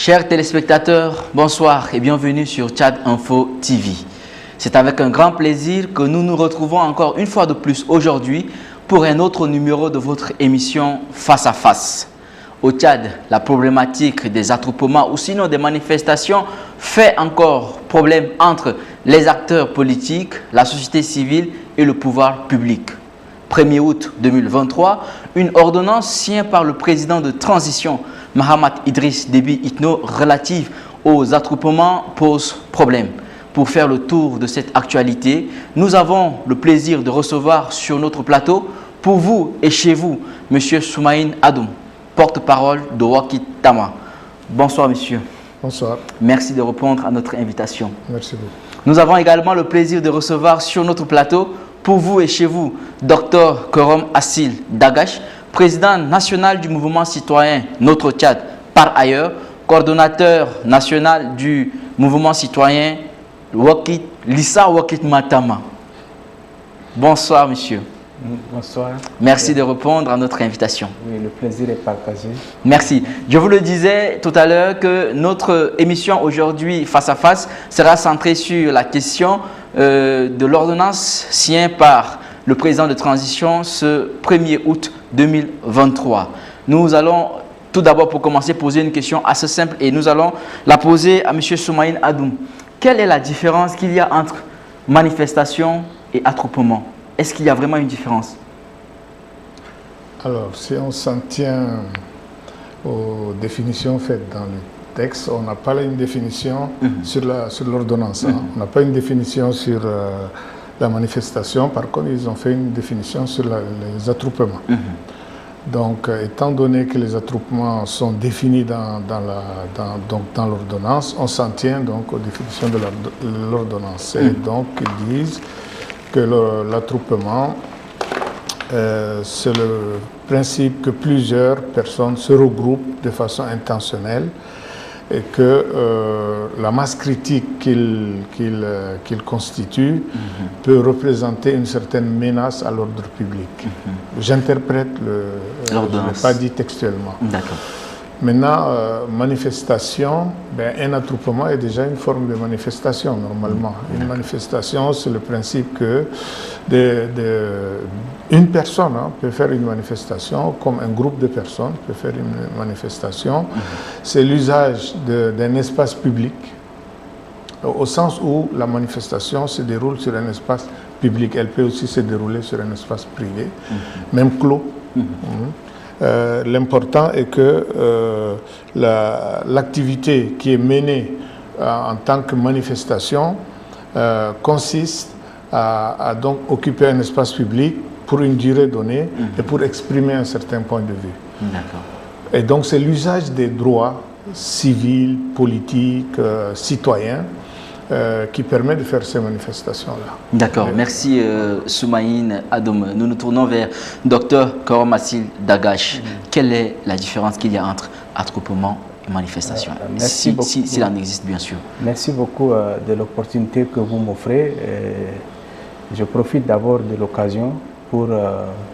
Chers téléspectateurs, bonsoir et bienvenue sur Tchad Info TV. C'est avec un grand plaisir que nous nous retrouvons encore une fois de plus aujourd'hui pour un autre numéro de votre émission Face à Face. Au Tchad, la problématique des attroupements ou sinon des manifestations fait encore problème entre les acteurs politiques, la société civile et le pouvoir public. 1er août 2023, une ordonnance signée par le président de transition Mahamat Idriss Déby Itno relative aux attroupements pose problème. Pour faire le tour de cette actualité, nous avons le plaisir de recevoir sur notre plateau, pour vous et chez vous, M. Soumaïn Adoum, porte-parole de Wakit Tama. Bonsoir monsieur. Bonsoir. Merci de répondre à notre invitation. Merci beaucoup. Nous avons également le plaisir de recevoir sur notre plateau, pour vous et chez vous, Dr Korom Assil Dagash, président national du mouvement citoyen Notre Tchad, par ailleurs, coordonnateur national du mouvement citoyen Lissa Wakit Matama. Bonsoir monsieur. Bonsoir. Merci de répondre à notre invitation. Oui, le plaisir est partagé. Merci. Je vous le disais tout à l'heure que notre émission aujourd'hui, Face à Face, sera centrée sur la question de l'ordonnance signée par le président de transition ce 1er août 2023. Nous allons tout d'abord, pour commencer, poser une question assez simple et nous allons la poser à M. Soumaïn Adoum. Quelle est la différence qu'il y a entre manifestation et attroupement? Est-ce qu'il y a vraiment une différence? Alors, si on s'en tient aux définitions faites dans le texte, on n'a pas une définition sur l'ordonnance. On n'a pas une définition sur la manifestation. Par contre, ils ont fait une définition sur les attroupements. Donc, étant donné que les attroupements sont définis dans l'ordonnance, on s'en tient donc aux définitions de l'ordonnance. Et donc, ils disent que l'attroupement, c'est le principe que plusieurs personnes se regroupent de façon intentionnelle et que la masse critique qu'il constitue peut représenter une certaine menace à l'ordre public. J'interprète je ne l'ai pas dit textuellement. D'accord. Maintenant, manifestation, un attroupement est déjà une forme de manifestation normalement. Une manifestation, c'est le principe que une personne peut faire une manifestation, comme un groupe de personnes peut faire une manifestation. C'est l'usage d'un espace public, au sens où la manifestation se déroule sur un espace public. Elle peut aussi se dérouler sur un espace privé, même clos. L'important est que l'activité qui est menée en tant que manifestation consiste à donc occuper un espace public pour une durée donnée et pour exprimer un certain point de vue. D'accord. Et donc c'est l'usage des droits civils, politiques, citoyens qui permet de faire ces manifestations-là. D'accord, merci Soumaïn Adoum. Nous nous tournons vers Dr Korom Assil Dagash. Quelle est la différence qu'il y a entre attroupement et manifestation, s'il en existe bien sûr? Merci beaucoup de l'opportunité que vous m'offrez. Je profite d'abord de l'occasion pour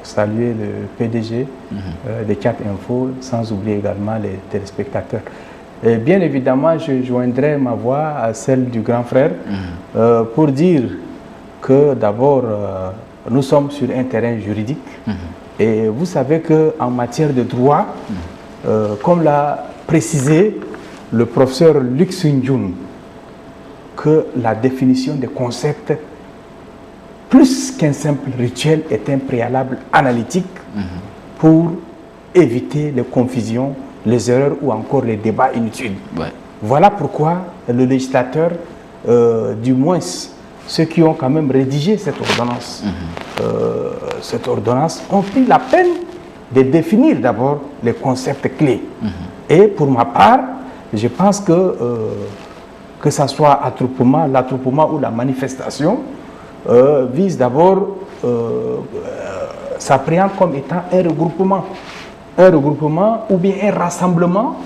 saluer le PDG de Tchad Info, sans oublier également les téléspectateurs. Et bien évidemment, je joindrai ma voix à celle du grand frère pour dire que d'abord, nous sommes sur un terrain juridique et vous savez qu'en matière de droit, comme l'a précisé le professeur Luc Sunjun, que la définition des concepts, plus qu'un simple rituel, est un préalable analytique pour éviter les confusions, les erreurs ou encore les débats inutiles. Voilà pourquoi le législateur, du moins ceux qui ont quand même rédigé cette ordonnance, ont pris la peine de définir d'abord les concepts clés. Et pour ma part, je pense que ce soit l'attroupement ou la manifestation, vise d'abord, s'appréhende comme étant un regroupement ou bien un rassemblement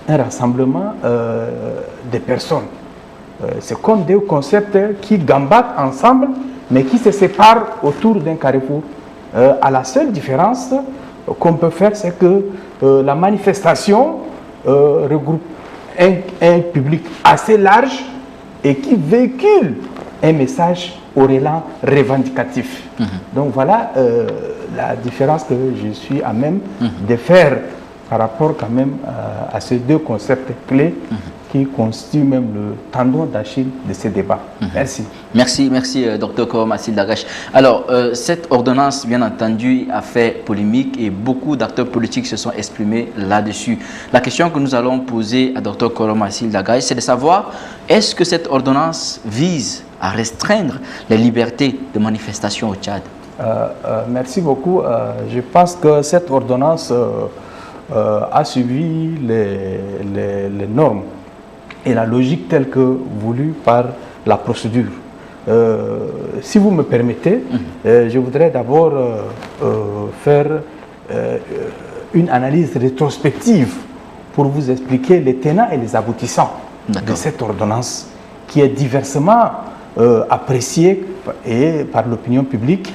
de personnes. C'est comme deux concepts qui gambadent ensemble, mais qui se séparent autour d'un carrefour. À la seule différence qu'on peut faire, c'est que la manifestation regroupe un public assez large et qui véhicule un message au élan revendicatif. Donc voilà la différence que je suis à même de faire par rapport quand même à ces deux concepts clés qui constituent même le tendon d'Achille de ces débats. Merci. Merci, Dr Korom Assil Dagache. Alors, cette ordonnance, bien entendu, a fait polémique et beaucoup d'acteurs politiques se sont exprimés là-dessus. La question que nous allons poser à Dr Korom Assil Dagache, c'est de savoir, est-ce que cette ordonnance vise à restreindre les libertés de manifestation au Tchad? Merci beaucoup. Je pense que cette ordonnance a suivi les normes et la logique telle que voulue par la procédure. Si vous me permettez, je voudrais d'abord faire une analyse rétrospective pour vous expliquer les tenants et les aboutissants de cette ordonnance qui est diversement appréciée par l'opinion publique,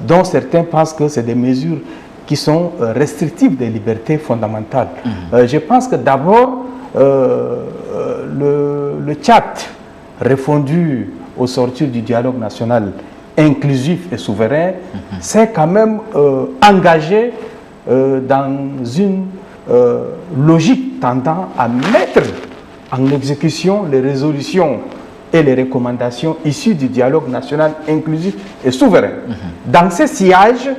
dont certains pensent que c'est des mesures qui sont restrictives des libertés fondamentales. Je pense que d'abord, le Tchad, refondu au sortir du dialogue national inclusif et souverain, s'est quand même engagé dans une logique tendant à mettre en exécution les résolutions et les recommandations issues du dialogue national inclusif et souverain. Dans ces sillages,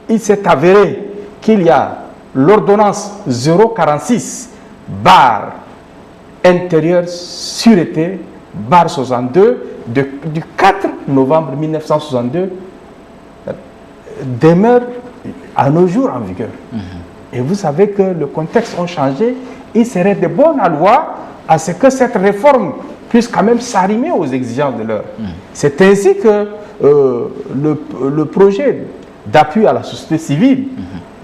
il s'est avéré qu'il y a l'ordonnance 046 barre intérieure sûreté barre 62 du 4 novembre 1962 demeure à nos jours en vigueur. Et vous savez que le contexte a changé. Il serait de bonne loi à ce que cette réforme puisse quand même s'arrimer aux exigences de l'heure. C'est ainsi que le projet d'appui à la société civile,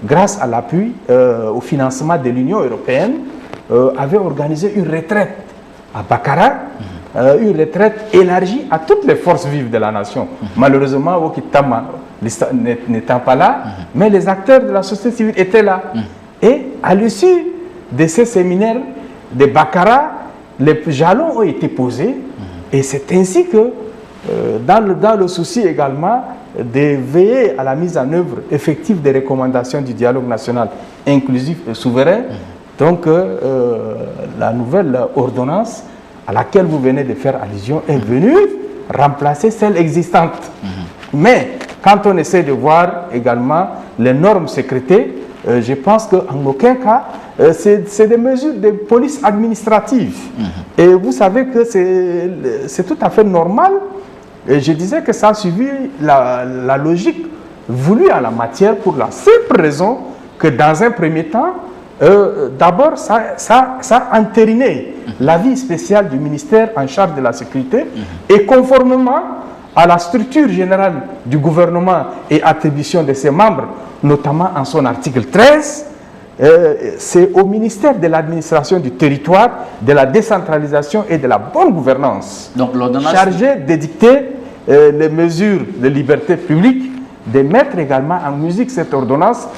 grâce à l'appui au financement de l'Union européenne, avait organisé une retraite à Bakara, une retraite élargie à toutes les forces vives de la nation. Malheureusement, Wokitama n'étant pas là, mais les acteurs de la société civile étaient là. Et à l'issue de ces séminaires de Bakara, les jalons ont été posés, et c'est ainsi que, dans le souci également de veiller à la mise en œuvre effective des recommandations du dialogue national inclusif et souverain, donc la nouvelle ordonnance à laquelle vous venez de faire allusion est venue remplacer celle existante. Mais quand on essaie de voir également les normes sécrétées, je pense qu'en aucun cas, c'est des mesures de police administrative. Et vous savez que c'est tout à fait normal. Et je disais que ça a suivi la logique voulue en la matière pour la simple raison que dans un premier temps, d'abord, ça a entériné l'avis spécial du ministère en charge de la sécurité et conformément à la structure générale du gouvernement et attribution de ses membres, notamment en son article 13, c'est au ministère de l'administration du territoire, de la décentralisation et de la bonne gouvernance, donc chargé d'édicter les mesures de liberté publique, de mettre également en musique cette ordonnance,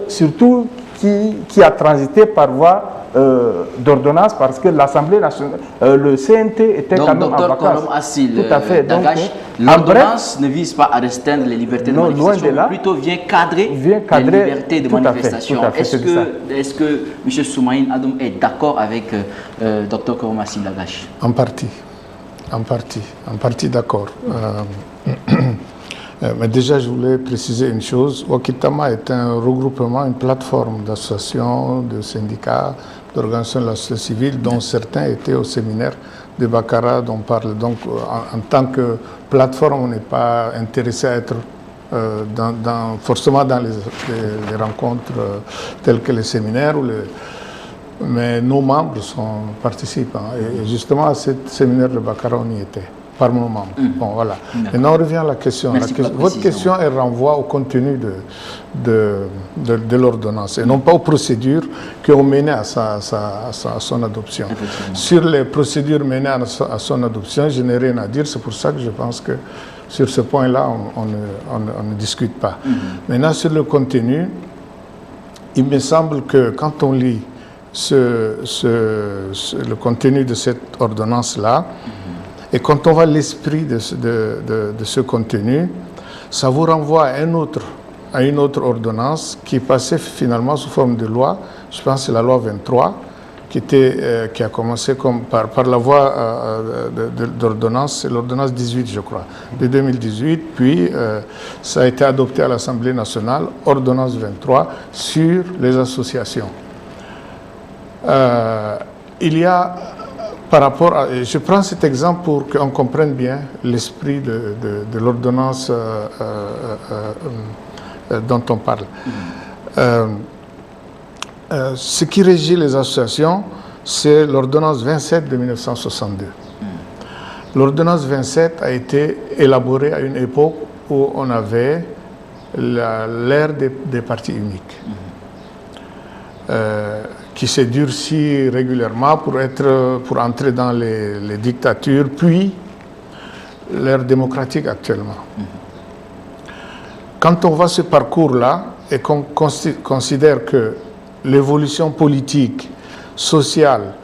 surtout qui a transité par voie d'ordonnance parce que l'Assemblée nationale, le CNT était donc, quand même en vacances. Korom Assil Tout à fait. Dagache, l'ordonnance ne vise pas à restreindre les libertés de manifestation, mais plutôt vient cadrer les libertés de manifestation. Est-ce que M. Soumaïn Adoum est d'accord avec Dr Korom Assil Dagache? En partie d'accord. Mais déjà, je voulais préciser une chose. Wakitama est un regroupement, une plateforme d'associations, de syndicats, d'organisations de la société civile, dont certains étaient au séminaire de Bakara dont on parle. Donc, en tant que plateforme, on n'est pas intéressé à être forcément dans les rencontres telles que les séminaires. Mais nos membres participent. Et justement, à ce séminaire de Bakara, on y était. Par nos membres. Bon, voilà. Maintenant, on revient à la question. Votre question, elle renvoie au contenu de l'ordonnance et non pas aux procédures qui ont mené à son adoption. Sur les procédures menées à son adoption, je n'ai rien à dire. C'est pour ça que je pense que sur ce point-là, on ne discute pas. Maintenant, sur le contenu, il me semble que quand on lit le contenu de cette ordonnance-là. Et quand on voit l'esprit de ce contenu, ça vous renvoie à une autre ordonnance qui est passée finalement sous forme de loi. Je pense que c'est la loi 23 qui a commencé par la voie d'ordonnance, c'est l'ordonnance 18 je crois, de 2018, puis ça a été adopté à l'Assemblée nationale, ordonnance 23 sur les associations. Il y a par rapport à, je prends cet exemple pour qu'on comprenne bien l'esprit de l'ordonnance dont on parle. Ce qui régit les associations, c'est l'ordonnance 27 de 1962. L'ordonnance 27 a été élaborée à une époque où on avait l'ère des partis uniques, qui s'est durci régulièrement pour entrer dans les dictatures, puis l'ère démocratique actuellement. Quand on voit ce parcours-là et qu'on considère que l'évolution politique, sociale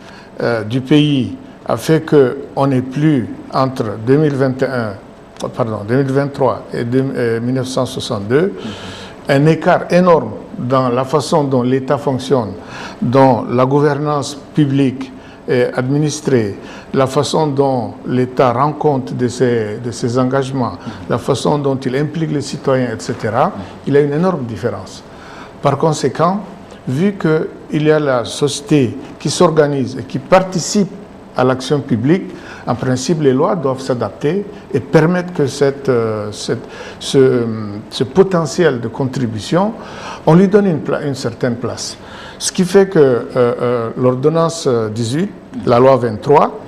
du pays a fait qu'on n'est plus entre 2023 et 1962, un écart énorme dans la façon dont l'État fonctionne, dont la gouvernance publique est administrée, la façon dont l'État rend compte de ses engagements, la façon dont il implique les citoyens, etc., il y a une énorme différence. Par conséquent, vu qu'il y a la société qui s'organise et qui participe à l'action publique, en principe, les lois doivent s'adapter et permettre que ce potentiel de contribution, on lui donne une certaine place. Ce qui fait que l'ordonnance 18, la loi 23,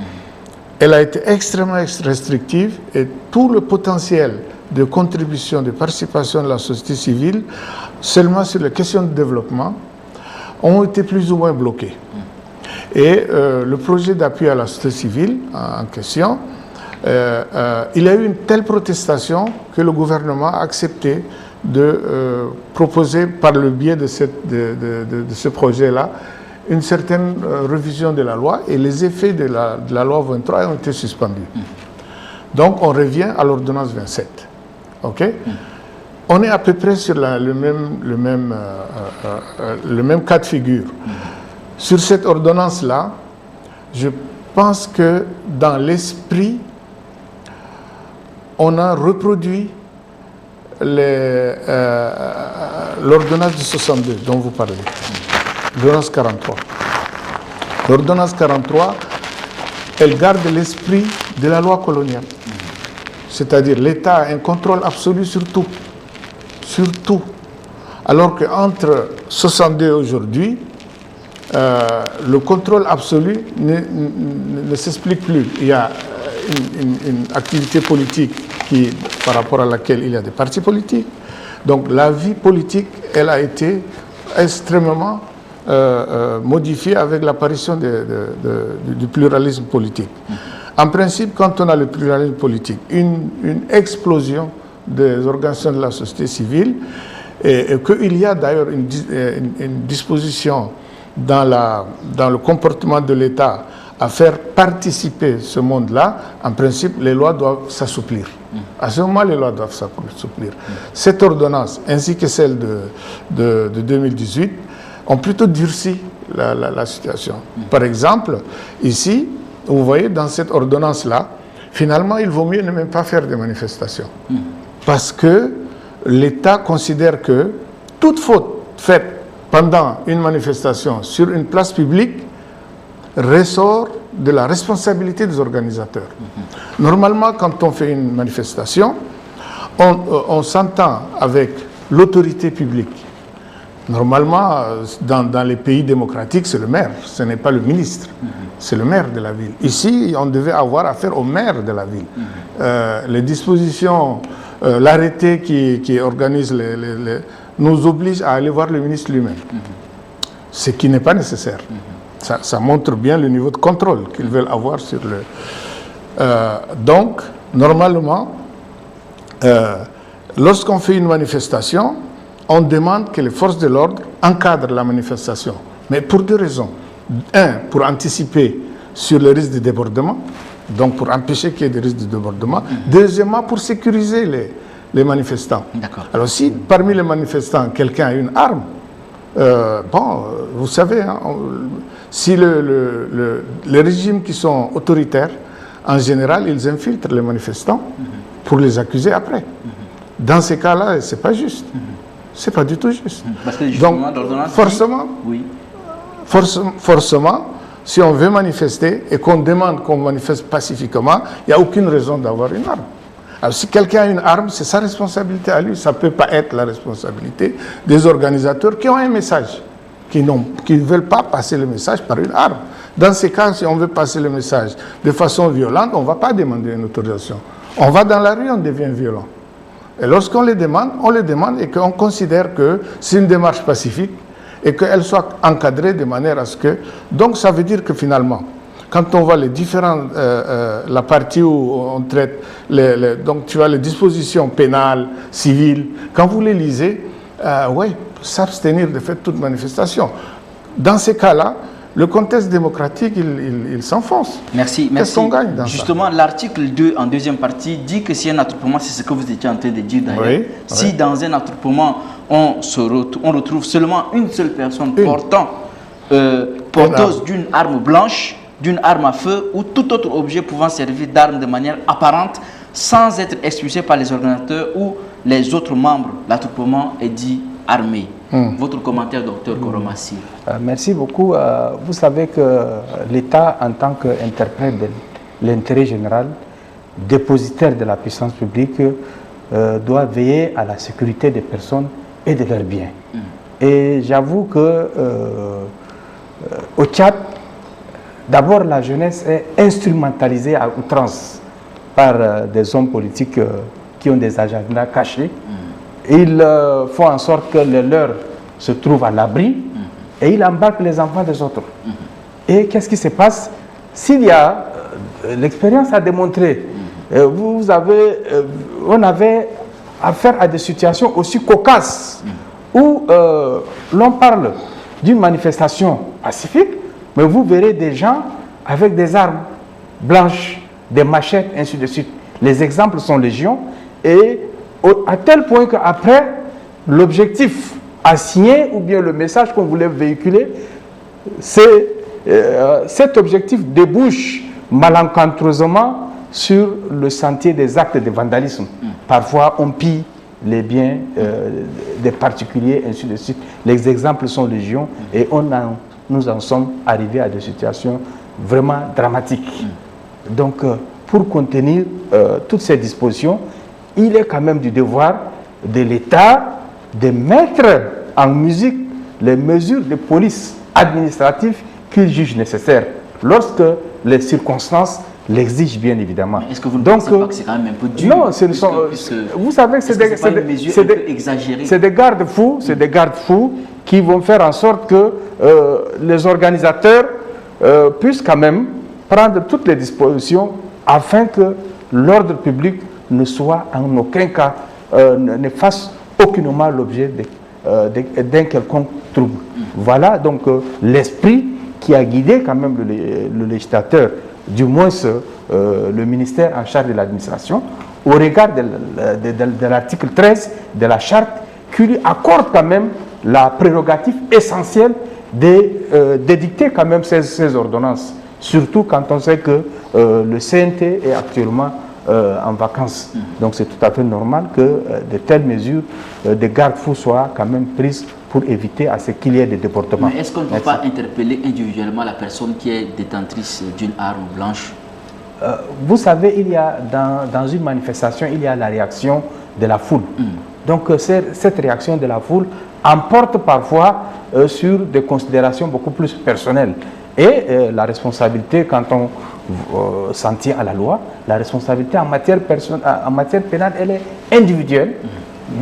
elle a été extrêmement restrictive et tout le potentiel de contribution, de participation de la société civile, seulement sur les questions de développement, ont été plus ou moins bloqués. Et le projet d'appui à la société civile en question, il y a eu une telle protestation que le gouvernement a accepté de proposer par le biais de ce projet-là une certaine révision de la loi, et les effets de la loi 23 ont été suspendus. Donc on revient à l'ordonnance 27. Okay? On est à peu près sur le même cas de figure. Sur cette ordonnance-là, je pense que dans l'esprit, on a reproduit l'ordonnance de 62 dont vous parlez, l'ordonnance 43. L'ordonnance 43, elle garde l'esprit de la loi coloniale. C'est-à-dire l'État a un contrôle absolu sur tout. Sur tout. Alors qu'entre 62 et aujourd'hui, le contrôle absolu ne s'explique plus. Il y a une activité politique par rapport à laquelle il y a des partis politiques. Donc la vie politique, elle a été extrêmement modifiée avec l'apparition du pluralisme politique. En principe, quand on a le pluralisme politique, une explosion des organisations de la société civile, et qu'il y a d'ailleurs une disposition dans le comportement de l'État à faire participer ce monde-là, en principe, les lois doivent s'assouplir. À ce moment, les lois doivent s'assouplir. Cette ordonnance, ainsi que celle de 2018, ont plutôt durci la situation. Par exemple, ici, vous voyez, dans cette ordonnance-là, finalement, il vaut mieux ne même pas faire de manifestations. Parce que l'État considère que toute faute faite pendant une manifestation sur une place publique ressort de la responsabilité des organisateurs. Normalement, quand on fait une manifestation, on s'entend avec l'autorité publique. Normalement, dans les pays démocratiques, c'est le maire, ce n'est pas le ministre, c'est le maire de la ville. Ici, on devait avoir affaire au maire de la ville. Les dispositions, l'arrêté qui organise nous oblige à aller voir le ministre lui-même, ce qui n'est pas nécessaire. Ça montre bien le niveau de contrôle qu'ils veulent avoir sur le... donc, normalement, lorsqu'on fait une manifestation, on demande que les forces de l'ordre encadrent la manifestation. Mais pour deux raisons. Un, pour anticiper sur le risque de débordement, donc pour empêcher qu'il y ait des risques de débordement. Deuxièmement, pour sécuriser les manifestants. Alors si parmi les manifestants, quelqu'un a une arme, vous savez, hein, si les régimes qui sont autoritaires, en général, ils infiltrent les manifestants pour les accuser après. Dans ces cas-là, ce n'est pas juste. Ce n'est pas du tout juste. Parce que donc, forcément, si on veut manifester et qu'on demande qu'on manifeste pacifiquement, il n'y a aucune raison d'avoir une arme. Alors si quelqu'un a une arme, c'est sa responsabilité à lui. Ça ne peut pas être la responsabilité des organisateurs qui ont un message, qui ne veulent pas passer le message par une arme. Dans ces cas, si on veut passer le message de façon violente, on ne va pas demander une autorisation. On va dans la rue, on devient violent. Et lorsqu'on les demande, on les demande et qu'on considère que c'est une démarche pacifique et qu'elle soit encadrée de manière à ce que... Donc ça veut dire que finalement, quand on voit les différents... la partie où on traite... donc tu vois les dispositions pénales, civiles, quand vous les lisez, s'abstenir de faire toute manifestation. Dans ces cas-là, le contexte démocratique, il s'enfonce. Merci. Qu'est-ce qu'on gagne dans Justement, l'article 2, en deuxième partie, dit que si un attroupement, c'est ce que vous étiez en train de dire d'ailleurs, si dans un attroupement, on retrouve seulement une seule personne porteuse d'une arme blanche, d'une arme à feu ou tout autre objet pouvant servir d'arme de manière apparente, sans être expulsé par les organisateurs ou les autres membres, l'attroupement est dit armé. Votre commentaire, docteur Koromassi. Merci beaucoup. Vous savez que l'État, en tant qu'interprète de l'intérêt général, dépositaire de la puissance publique, doit veiller à la sécurité des personnes et de leurs biens. Et j'avoue que au Tchad, d'abord la jeunesse est instrumentalisée à outrance par des hommes politiques qui ont des agendas cachés. Ils font en sorte que les leurs se trouvent à l'abri et ils embarquent les enfants des autres. Et qu'est-ce qui se passe? S'il y a, l'expérience a démontré, on avait affaire à des situations aussi cocasses où l'on parle d'une manifestation pacifique, mais vous verrez des gens avec des armes blanches, des machettes, ainsi de suite. Les exemples sont légion et à tel point qu'après, l'objectif assigné ou bien le message qu'on voulait véhiculer, cet objectif débouche malencontreusement sur le sentier des actes de vandalisme. Parfois, on pille les biens des particuliers, ainsi de suite. Les exemples sont légion et nous en sommes arrivés à des situations vraiment dramatiques. Donc, pour contenir toutes ces dispositions, il est quand même du devoir de l'État de mettre en musique les mesures de police administrative qu'il juge nécessaires, lorsque les circonstances l'exigent bien évidemment. Est-ce que vous ne pensez pas que c'est quand même un peu dur? Non, vous savez que c'est des garde-fous, qui vont faire en sorte que les organisateurs puissent quand même prendre toutes les dispositions afin que l'ordre public ne soit en aucun cas, ne fasse aucunement l'objet d'un quelconque trouble. Voilà donc l'esprit qui a guidé quand même le législateur, du moins le ministère en charge de l'administration, au regard de l'article 13 de la charte, qui lui accorde quand même la prérogative essentielle d'édicter quand même ces ordonnances. Surtout quand on sait que le CNT est actuellement en vacances. Donc c'est tout à fait normal que de telles mesures de garde-fous soient quand même prises pour éviter à ce qu'il y ait des débordements. Mais est-ce qu'on ne peut pas interpeller individuellement la personne qui est détentrice d'une arme blanche? Vous savez, il y a dans une manifestation, il y a la réaction de la foule. Donc cette réaction de la foule emporte parfois sur des considérations beaucoup plus personnelles. Et la responsabilité, quand on s'en tient à la loi, la responsabilité en matière pénale, elle est individuelle,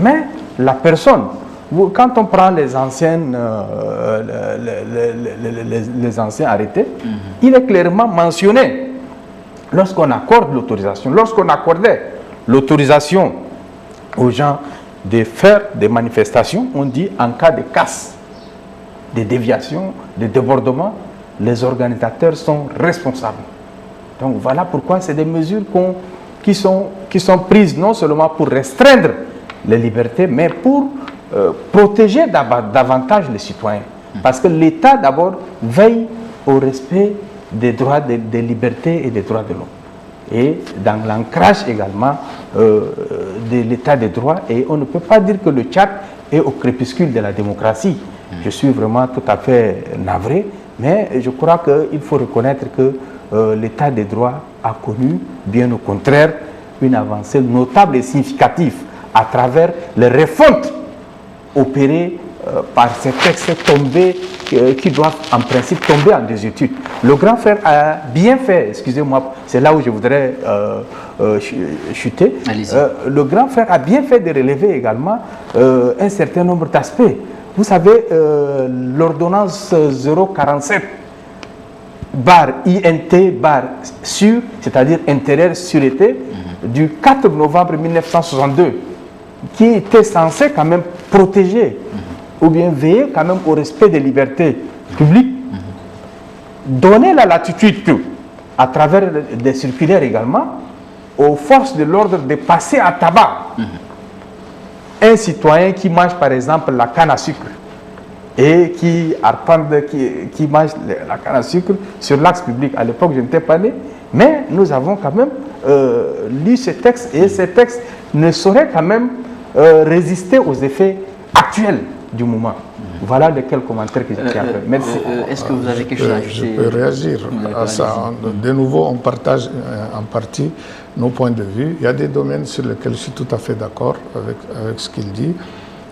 mais la personne, quand on prend les anciens arrêtés, il est clairement mentionné, lorsqu'on accorde l'autorisation, lorsqu'on accordait l'autorisation aux gens de faire des manifestations, on dit en cas de casse, de déviation, de débordement, les organisateurs sont responsables. Donc voilà pourquoi c'est des mesures qui sont prises non seulement pour restreindre les libertés, mais pour protéger davantage les citoyens. Parce que l'État d'abord veille au respect des droits, des libertés et des droits de l'homme. Et dans l'ancrage également de l'état de droit, et on ne peut pas dire que le Tchad est au crépuscule de la démocratie. Je suis vraiment tout à fait navré, mais je crois qu'il faut reconnaître que l'état de droit a connu, bien au contraire, une avancée notable et significative à travers les refontes opérées par ces textes tombés qui doivent en principe tomber en désuétude. Le grand frère a bien fait, excusez-moi, c'est là où je voudrais chuter, le grand frère a bien fait de relever également un certain nombre d'aspects. Vous savez, l'ordonnance 047 /INT/sur, c'est-à-dire intérieur sûreté, du 4 novembre 1962, qui était censé quand même protéger ou bien veiller quand même au respect des libertés publiques, donner la latitude à travers des circulaires également aux forces de l'ordre de passer à tabac un citoyen qui mange par exemple la canne à sucre et qui mange la canne à sucre sur l'axe public. À l'époque, je n'étais pas né, mais nous avons quand même lu ces textes, et ces textes ne sauraient quand même résister aux effets actuels du moment. Voilà les quelques commentaires que j'ai fait. Merci. Est-ce que vous avez quelque chose à ajouter? Je peux réagir à ça. De nouveau, on partage en partie nos points de vue. Il y a des domaines sur lesquels je suis tout à fait d'accord avec ce qu'il dit,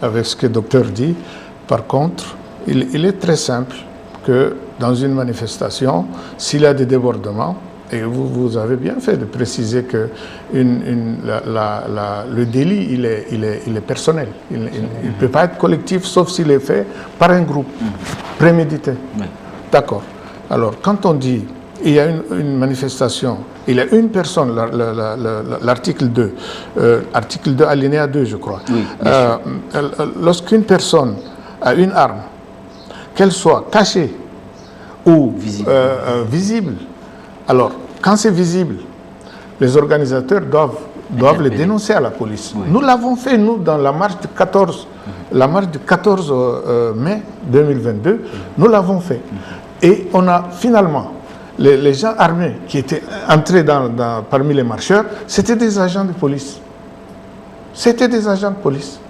avec ce que le docteur dit. Par contre, il est très simple que dans une manifestation, s'il y a des débordements, et vous avez bien fait de préciser que le délit, il est personnel. Il ne peut pas être collectif, sauf s'il est fait par un groupe prémédité. Oui. D'accord. Alors, quand on dit il y a une manifestation, il y a une personne, l'article 2, article 2, alinéa 2, je crois. Oui, lorsqu'une personne a une arme, qu'elle soit cachée ou visible, alors, quand c'est visible, les organisateurs doivent le dénoncer à la police. Oui. Nous l'avons fait, nous, dans la marche du 14, la marche du 14 mai 2022, nous l'avons fait. Et on a finalement, les gens armés qui étaient entrés parmi les marcheurs, c'était des agents de police. C'était des agents de police.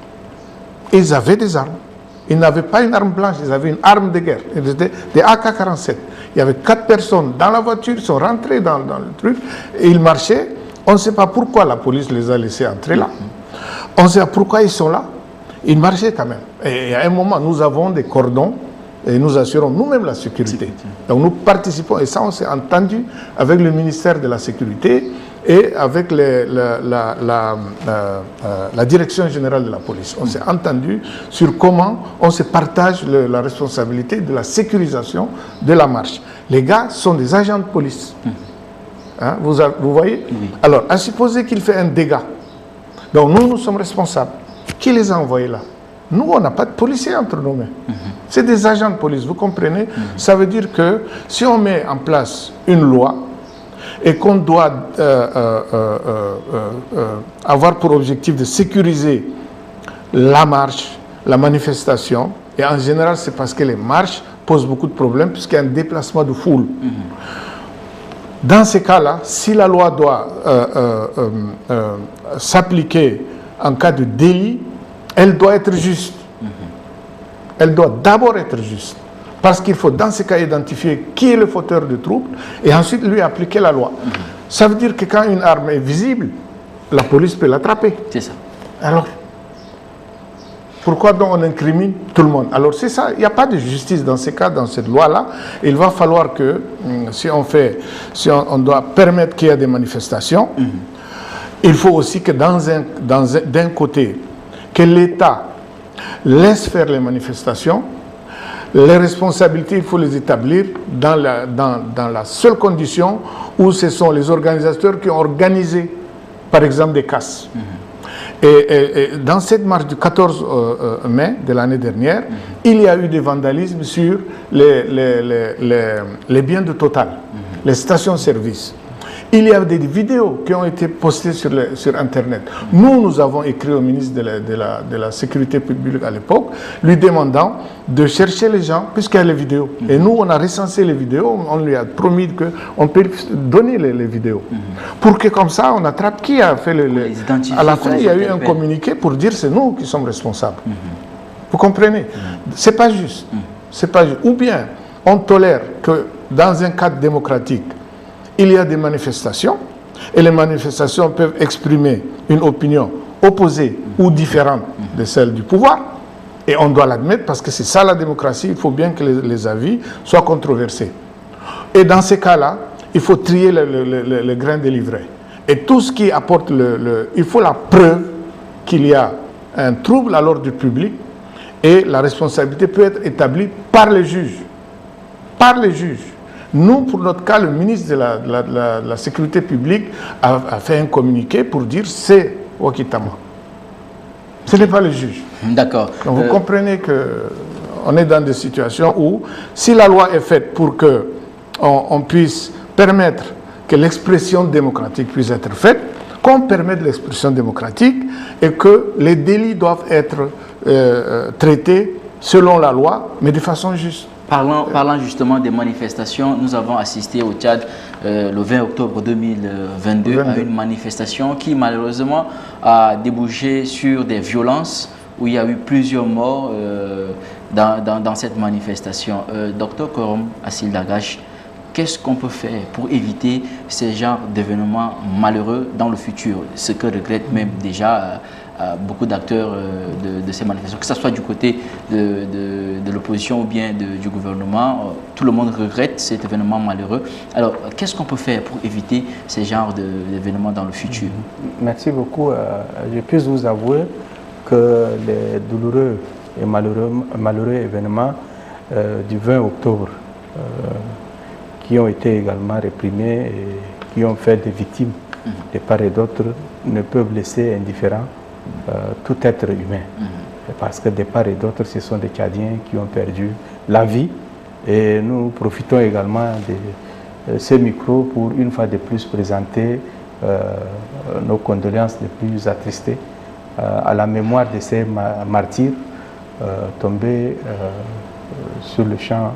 Ils avaient des armes. Ils n'avaient pas une arme blanche, ils avaient une arme de guerre. Ils étaient des AK-47. Il y avait 4 personnes dans la voiture, ils sont rentrés dans le truc, et ils marchaient. On ne sait pas pourquoi la police les a laissés entrer là. On ne sait pas pourquoi ils sont là. Ils marchaient quand même. Et à un moment, nous avons des cordons et nous assurons nous-mêmes la sécurité. Donc nous participons, et ça on s'est entendu avec le ministère de la Sécurité et avec la direction générale de la police. On s'est entendu sur comment on se partage la responsabilité de la sécurisation de la marche. Les gars sont des agents de police. Hein, vous voyez? Oui. Alors, à supposer qu'il fait un dégât, donc nous sommes responsables. Qui les a envoyés là? Nous, on n'a pas de policiers entre nos mains. C'est des agents de police, vous comprenez? Ça veut dire que si on met en place une loi et qu'on doit avoir pour objectif de sécuriser la marche, la manifestation, et en général c'est parce que les marches posent beaucoup de problèmes puisqu'il y a un déplacement de foule. Dans ces cas-là, si la loi doit s'appliquer en cas de délit, elle doit être juste. Elle doit d'abord être juste. Parce qu'il faut dans ces cas identifier qui est le fauteur de trouble et ensuite lui appliquer la loi. Ça veut dire que quand une arme est visible, la police peut l'attraper. C'est ça. Alors, pourquoi donc on incrimine tout le monde? Alors c'est ça, il n'y a pas de justice dans ces cas, dans cette loi-là. Il va falloir que, si on doit permettre qu'il y ait des manifestations, il faut aussi que d'un côté, que l'État laisse faire les manifestations. Les responsabilités, il faut les établir dans la seule condition où ce sont les organisateurs qui ont organisé, par exemple, des casses. Et dans cette marche du 14 mai de l'année dernière, il y a eu des vandalismes sur les biens de Total, les stations-service. Il y a des vidéos qui ont été postées sur Internet. Nous avons écrit au ministre de la Sécurité publique à l'époque, lui demandant de chercher les gens, puisqu'il y a les vidéos. Et nous, on a recensé les vidéos, on lui a promis qu'on peut donner les vidéos. Pour que comme ça, on attrape qui a fait À la fin, il y a eu un communiqué pour dire c'est nous qui sommes responsables. Vous comprenez? C'est pas juste. C'est pas juste. Ou bien, on tolère que dans un cadre démocratique, il y a des manifestations, et les manifestations peuvent exprimer une opinion opposée ou différente de celle du pouvoir, et on doit l'admettre parce que c'est ça la démocratie, il faut bien que les avis soient controversés. Et dans ces cas-là, il faut trier le grain de l'ivraie. Et tout ce qui apporte il faut la preuve qu'il y a un trouble à l'ordre public, et la responsabilité peut être établie par les juges. Par les juges. Nous, pour notre cas, le ministre de la Sécurité publique a fait un communiqué pour dire c'est Wakitama. Ce n'est pas le juge. D'accord. Donc vous comprenez qu'on est dans des situations où, si la loi est faite pour qu'on puisse permettre que l'expression démocratique puisse être faite, qu'on permette l'expression démocratique et que les délits doivent être traités selon la loi, mais de façon juste. Parlant justement des manifestations, nous avons assisté au Tchad le 20 octobre 2022 à une manifestation qui malheureusement a débouché sur des violences où il y a eu plusieurs morts dans cette manifestation. Docteur Korom Assil Dagache, qu'est-ce qu'on peut faire pour éviter ces genres d'événements malheureux dans le futur? Ce que regrettent même déjà beaucoup d'acteurs de ces manifestations, que ce soit du côté de l'opposition ou bien du gouvernement, tout le monde regrette cet événement malheureux. Alors, qu'est-ce qu'on peut faire pour éviter ces genres d'événements dans le futur? Merci beaucoup. Je peux vous avouer que les douloureux et malheureux événements du 20 octobre qui ont été également réprimés et qui ont fait des victimes de part et d'autre ne peuvent laisser indifférent tout être humain. Parce que de part et d'autre, ce sont des Tchadiens qui ont perdu la vie. Et nous profitons également de ce micro pour une fois de plus présenter nos condoléances les plus attristées à la mémoire de ces martyrs tombés sur le champ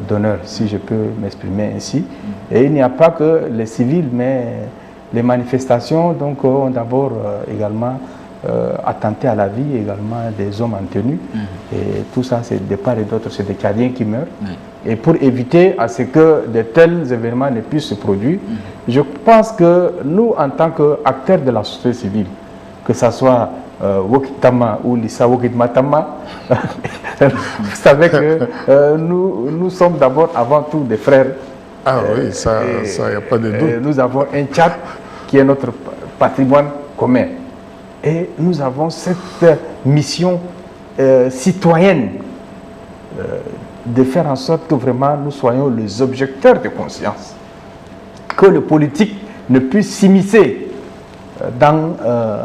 d'honneur, si je peux m'exprimer ainsi. Et il n'y a pas que les civils, mais les manifestations donc, ont d'abord également attenté à la vie également des hommes en tenue. Et tout ça, c'est de part et d'autre, c'est des Tchadiens qui meurent. Et pour éviter à ce que de tels événements ne puissent se produire, je pense que nous, en tant qu'acteurs de la société civile, que ce soit Wokitama ou Lissa Wokitmatama, vous savez que nous sommes d'abord avant tout des frères. Ah oui, ça, il n'y a pas de doute. Nous avons un Tchad qui est notre patrimoine commun. Et nous avons cette mission citoyenne de faire en sorte que vraiment nous soyons les objecteurs de conscience. Que le politique ne puisse s'immiscer dans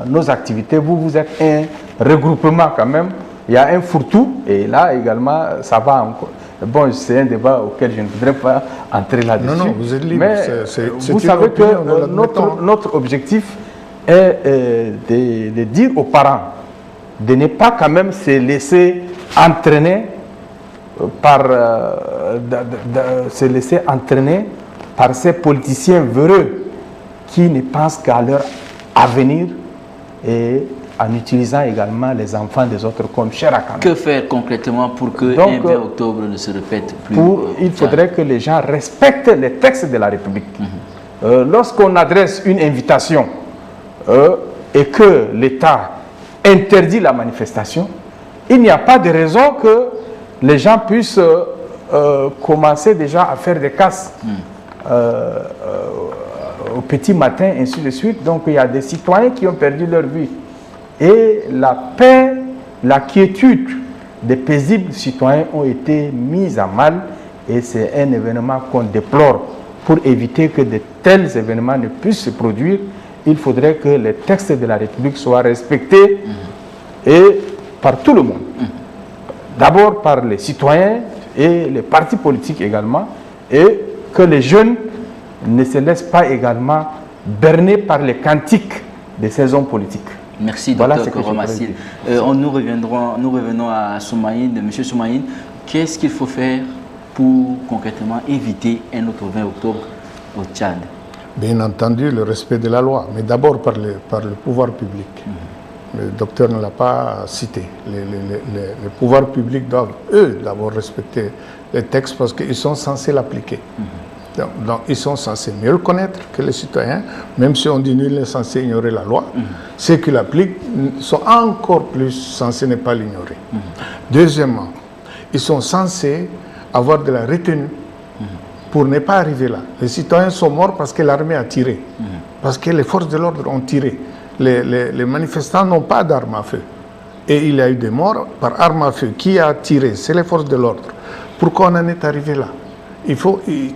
nos activités. Vous êtes un regroupement quand même. Il y a un fourre-tout et là également ça va encore. Bon, c'est un débat auquel je ne voudrais pas entrer là-dessus. Non, vous êtes libre. Mais vous savez que notre objectif est de dire aux parents de ne pas quand même se laisser entraîner par ces politiciens véreux qui ne pensent qu'à leur avenir et en utilisant également les enfants des autres comme chair à canon. Que faire concrètement pour que le 20 octobre ne se répète plus? Il faudrait que les gens respectent les textes de la République. Lorsqu'on adresse une invitation et que l'État interdit la manifestation, il n'y a pas de raison que les gens puissent commencer déjà à faire des casses au petit matin, ainsi de suite. Donc il y a des citoyens qui ont perdu leur vie. Et la paix, la quiétude des paisibles citoyens ont été mises à mal et c'est un événement qu'on déplore pour éviter que de tels événements ne puissent se produire il faudrait que les textes de la République soient respectés et par tout le monde. D'abord par les citoyens et les partis politiques également, et que les jeunes ne se laissent pas également berner par les cantiques de ces hommes politiques. Merci, Voilà Dr Koromassil. Nous revenons à Soumaïne. Monsieur Soumaïne, qu'est-ce qu'il faut faire pour concrètement éviter un autre 20 octobre au Tchad? Bien entendu, le respect de la loi, mais d'abord par le pouvoir public. Le docteur ne l'a pas cité. Les pouvoirs publics doivent, eux, d'abord respecter les textes parce qu'ils sont censés l'appliquer. Donc, ils sont censés mieux le connaître que les citoyens, même si on dit nul n'est censé ignorer la loi. Ceux qui l'appliquent sont encore plus censés ne pas l'ignorer. Deuxièmement, ils sont censés avoir de la retenue pour ne pas arriver là. Les citoyens sont morts parce que l'armée a tiré, parce que les forces de l'ordre ont tiré. Les manifestants n'ont pas d'armes à feu. Et il y a eu des morts par arme à feu. Qui a tiré? C'est les forces de l'ordre. Pourquoi on en est arrivé là?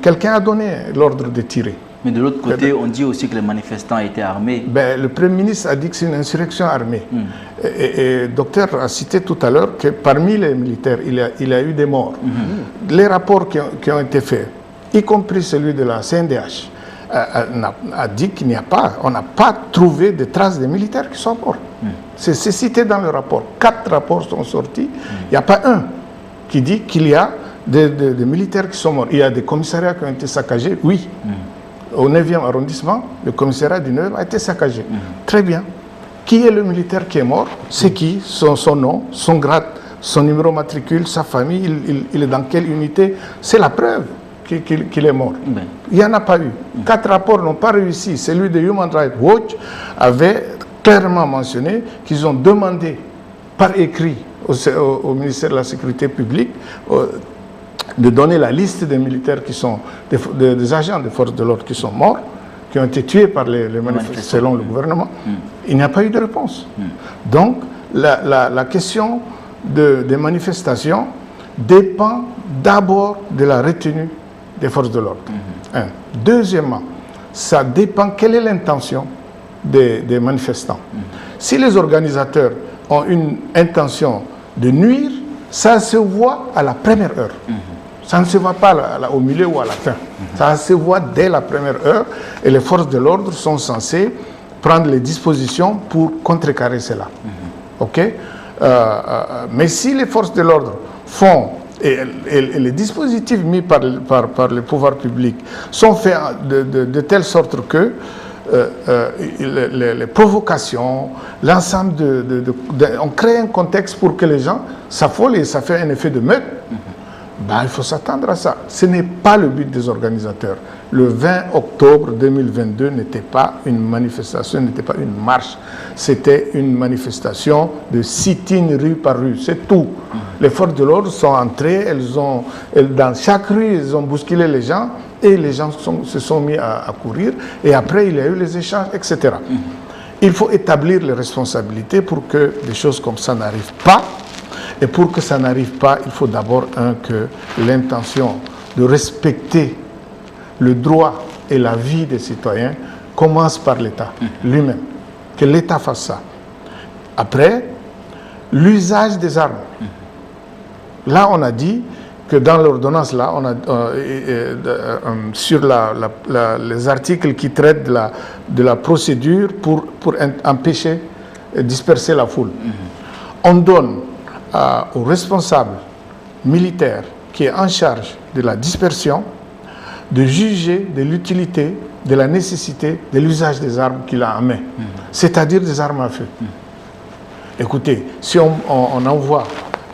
Quelqu'un a donné l'ordre de tirer. Mais de l'autre côté, on dit aussi que les manifestants étaient armés. Le Premier ministre a dit que c'est une insurrection armée. Et le docteur a cité tout à l'heure que parmi les militaires, il y a eu des morts. Les rapports qui ont été faits, y compris celui de la CNDH, a dit qu'il n'y a pas, on n'a pas trouvé de traces des militaires qui sont morts. C'est cité dans le rapport. 4 rapports sont sortis. Il n'y a pas un qui dit qu'il y a des militaires qui sont morts. Il y a des commissariats qui ont été saccagés, oui. Au 9e arrondissement, le commissariat du 9e a été saccagé. Très bien. Qui est le militaire qui est mort? C'est qui? Son nom, son grade, son numéro matricule, sa famille, il est dans quelle unité? C'est la preuve qu'il est mort. Il n'y en a pas eu. 4 rapports n'ont pas réussi. Celui de Human Rights Watch avait clairement mentionné qu'ils ont demandé par écrit au ministère de la Sécurité publique de donner la liste des militaires qui sont des agents des forces de l'ordre qui sont morts, qui ont été tués par les manifestants selon le gouvernement. Il n'y a pas eu de réponse. Donc la question des manifestations dépend d'abord de la retenue des forces de l'ordre. Deuxièmement, ça dépend quelle est l'intention des manifestants. Si les organisateurs ont une intention de nuire, ça se voit à la première heure. Ça ne se voit pas au milieu ou à la fin. Ça se voit dès la première heure et les forces de l'ordre sont censées prendre les dispositions pour contrecarrer cela. OK? Mais si les forces de l'ordre font et les dispositifs mis par le pouvoir public sont faits de telle sorte que les provocations, l'ensemble on crée un contexte pour que les gens s'affolent et ça fait un effet de meute. Il faut s'attendre à ça. Ce n'est pas le but des organisateurs. Le 20 octobre 2022 n'était pas une manifestation, n'était pas une marche. C'était une manifestation de sit-in rue par rue. C'est tout. Les forces de l'ordre sont entrées, dans chaque rue, elles ont bousculé les gens et les gens se sont mis à courir. Et après, il y a eu les échanges, etc. Il faut établir les responsabilités pour que des choses comme ça n'arrivent pas. Et pour que ça n'arrive pas, il faut d'abord, que l'intention de respecter le droit et la vie des citoyens commence par l'État lui-même. Que l'État fasse ça. Après, l'usage des armes. Là, on a dit que dans l'ordonnance, là, on a, sur les articles qui traitent de la procédure pour empêcher, disperser la foule, on donne au responsable militaire qui est en charge de la dispersion de juger de l'utilité, de la nécessité de l'usage des armes qu'il a en main, c'est-à-dire des armes à feu. Écoutez, si on envoie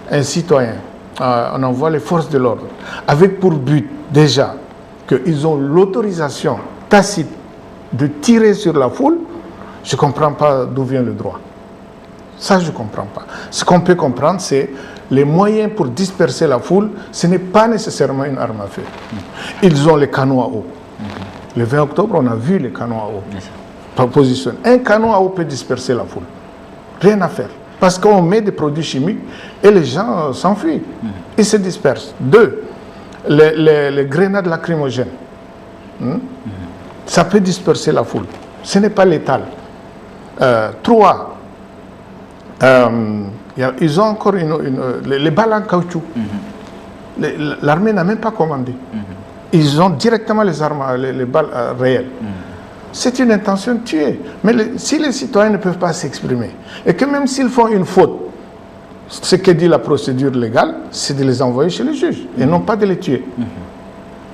un citoyen, on envoie les forces de l'ordre, avec pour but déjà qu'ils ont l'autorisation tacite de tirer sur la foule, je ne comprends pas d'où vient le droit. Ça, je ne comprends pas. Ce qu'on peut comprendre, c'est les moyens pour disperser la foule, ce n'est pas nécessairement une arme à feu. Ils ont les canons à eau. Le 20 octobre, on a vu les canons à eau. Par position. Un canon à eau peut disperser la foule. Rien à faire. Parce qu'on met des produits chimiques et les gens s'enfuient. Ils se dispersent. 2, les grenades lacrymogènes. Ça peut disperser la foule. Ce n'est pas létal. 3, ils ont encore les balles en caoutchouc. L'armée n'a même pas commandé. Ils ont directement les balles réelles. C'est une intention de tuer. Mais si les citoyens ne peuvent pas s'exprimer, et que même s'ils font une faute, ce que dit la procédure légale, c'est de les envoyer chez le juge, et non pas de les tuer.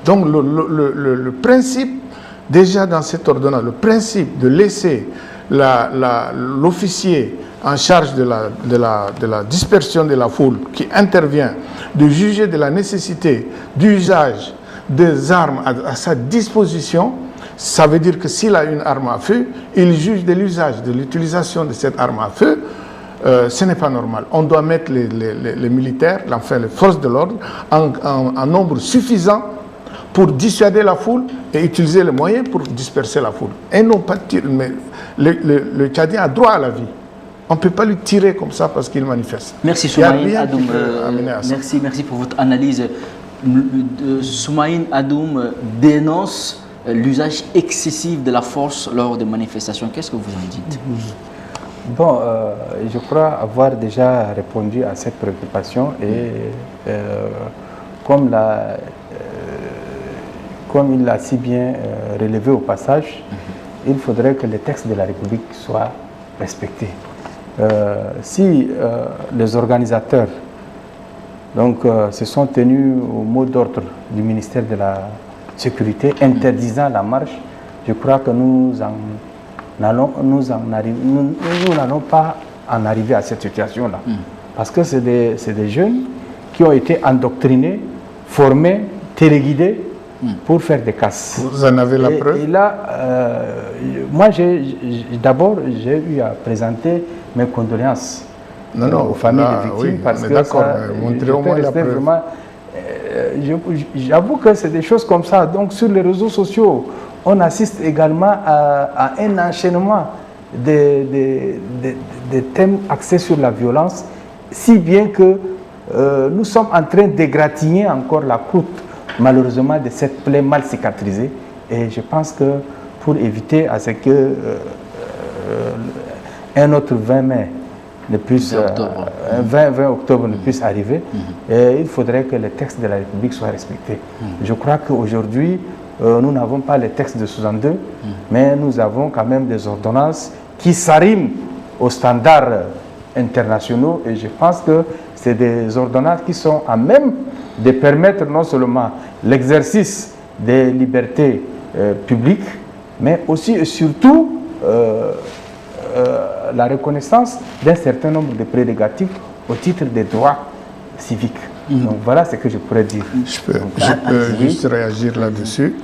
Donc le principe, déjà dans cette ordonnance, le principe de laisser l'officier en charge de la dispersion de la foule qui intervient, de juger de la nécessité d'usage des armes à sa disposition, ça veut dire que s'il a une arme à feu, il juge de l'usage, de l'utilisation de cette arme à feu. Ce n'est pas normal. On doit mettre les militaires, enfin les forces de l'ordre, en nombre suffisant pour dissuader la foule et utiliser les moyens pour disperser la foule. Et non pas tirer. Mais le Tchadien a droit à la vie. On ne peut pas lui tirer comme ça parce qu'il manifeste. Merci Soumaïn Adoum. Merci pour votre analyse. Soumaïn Adoum dénonce l'usage excessif de la force lors des manifestations. Qu'est-ce que vous en dites? Bon, je crois avoir déjà répondu à cette préoccupation et comme il l'a si bien relevé au passage, il faudrait que les textes de la République soient respectés. Si les organisateurs se sont tenus au mot d'ordre du ministère de la Sécurité interdisant la marche, je crois que nous n'allons pas en arriver à cette situation-là. Parce que c'est des jeunes qui ont été endoctrinés, formés, téléguidés pour faire des casses. Vous en avez la preuve? Et là, moi, d'abord, j'ai eu à présenter mes condoléances aux familles des victimes. Oui, parce que d'accord, montrez au moins la preuve. Vraiment, j'avoue que c'est des choses comme ça. Donc, sur les réseaux sociaux, on assiste également à un enchaînement des thèmes axés sur la violence, si bien que nous sommes en train d'égratigner encore la croûte, malheureusement, de cette plaie mal cicatrisée. Et je pense que pour éviter à ce que un autre 20 mai ne puisse, 20 octobre ne puisse arriver, il faudrait que les textes de la République soient respectés. Je crois qu'aujourd'hui, nous n'avons pas les textes de 62, mais nous avons quand même des ordonnances qui s'arriment aux standards internationaux et je pense que c'est des ordonnances qui sont à même de permettre non seulement l'exercice des libertés publiques, mais aussi et surtout la reconnaissance d'un certain nombre de prérogatives au titre des droits civiques. Donc voilà ce que je pourrais dire. Je peux juste réagir là-dessus.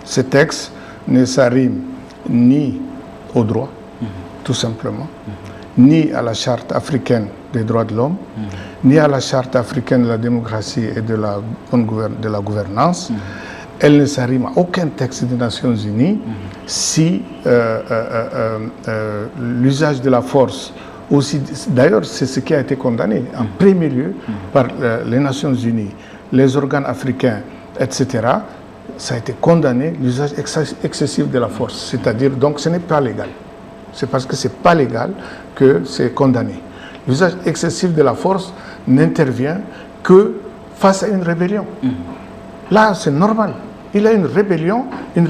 Ce texte ne s'arrime ni au droit, tout simplement, ni à la charte africaine des droits de l'homme, ni à la charte africaine de la démocratie et de la gouvernance. Elle ne s'arrime à aucun texte des Nations Unies si l'usage de la force aussi, d'ailleurs c'est ce qui a été condamné en premier lieu par les Nations Unies, les organes africains, etc. Ça a été condamné, l'usage excessif de la force, c'est-à-dire donc ce n'est pas légal. C'est parce que ce n'est pas légal que c'est condamné. L'usage excessif de la force n'intervient que face à une rébellion. Là, c'est normal. Il y a une rébellion. Les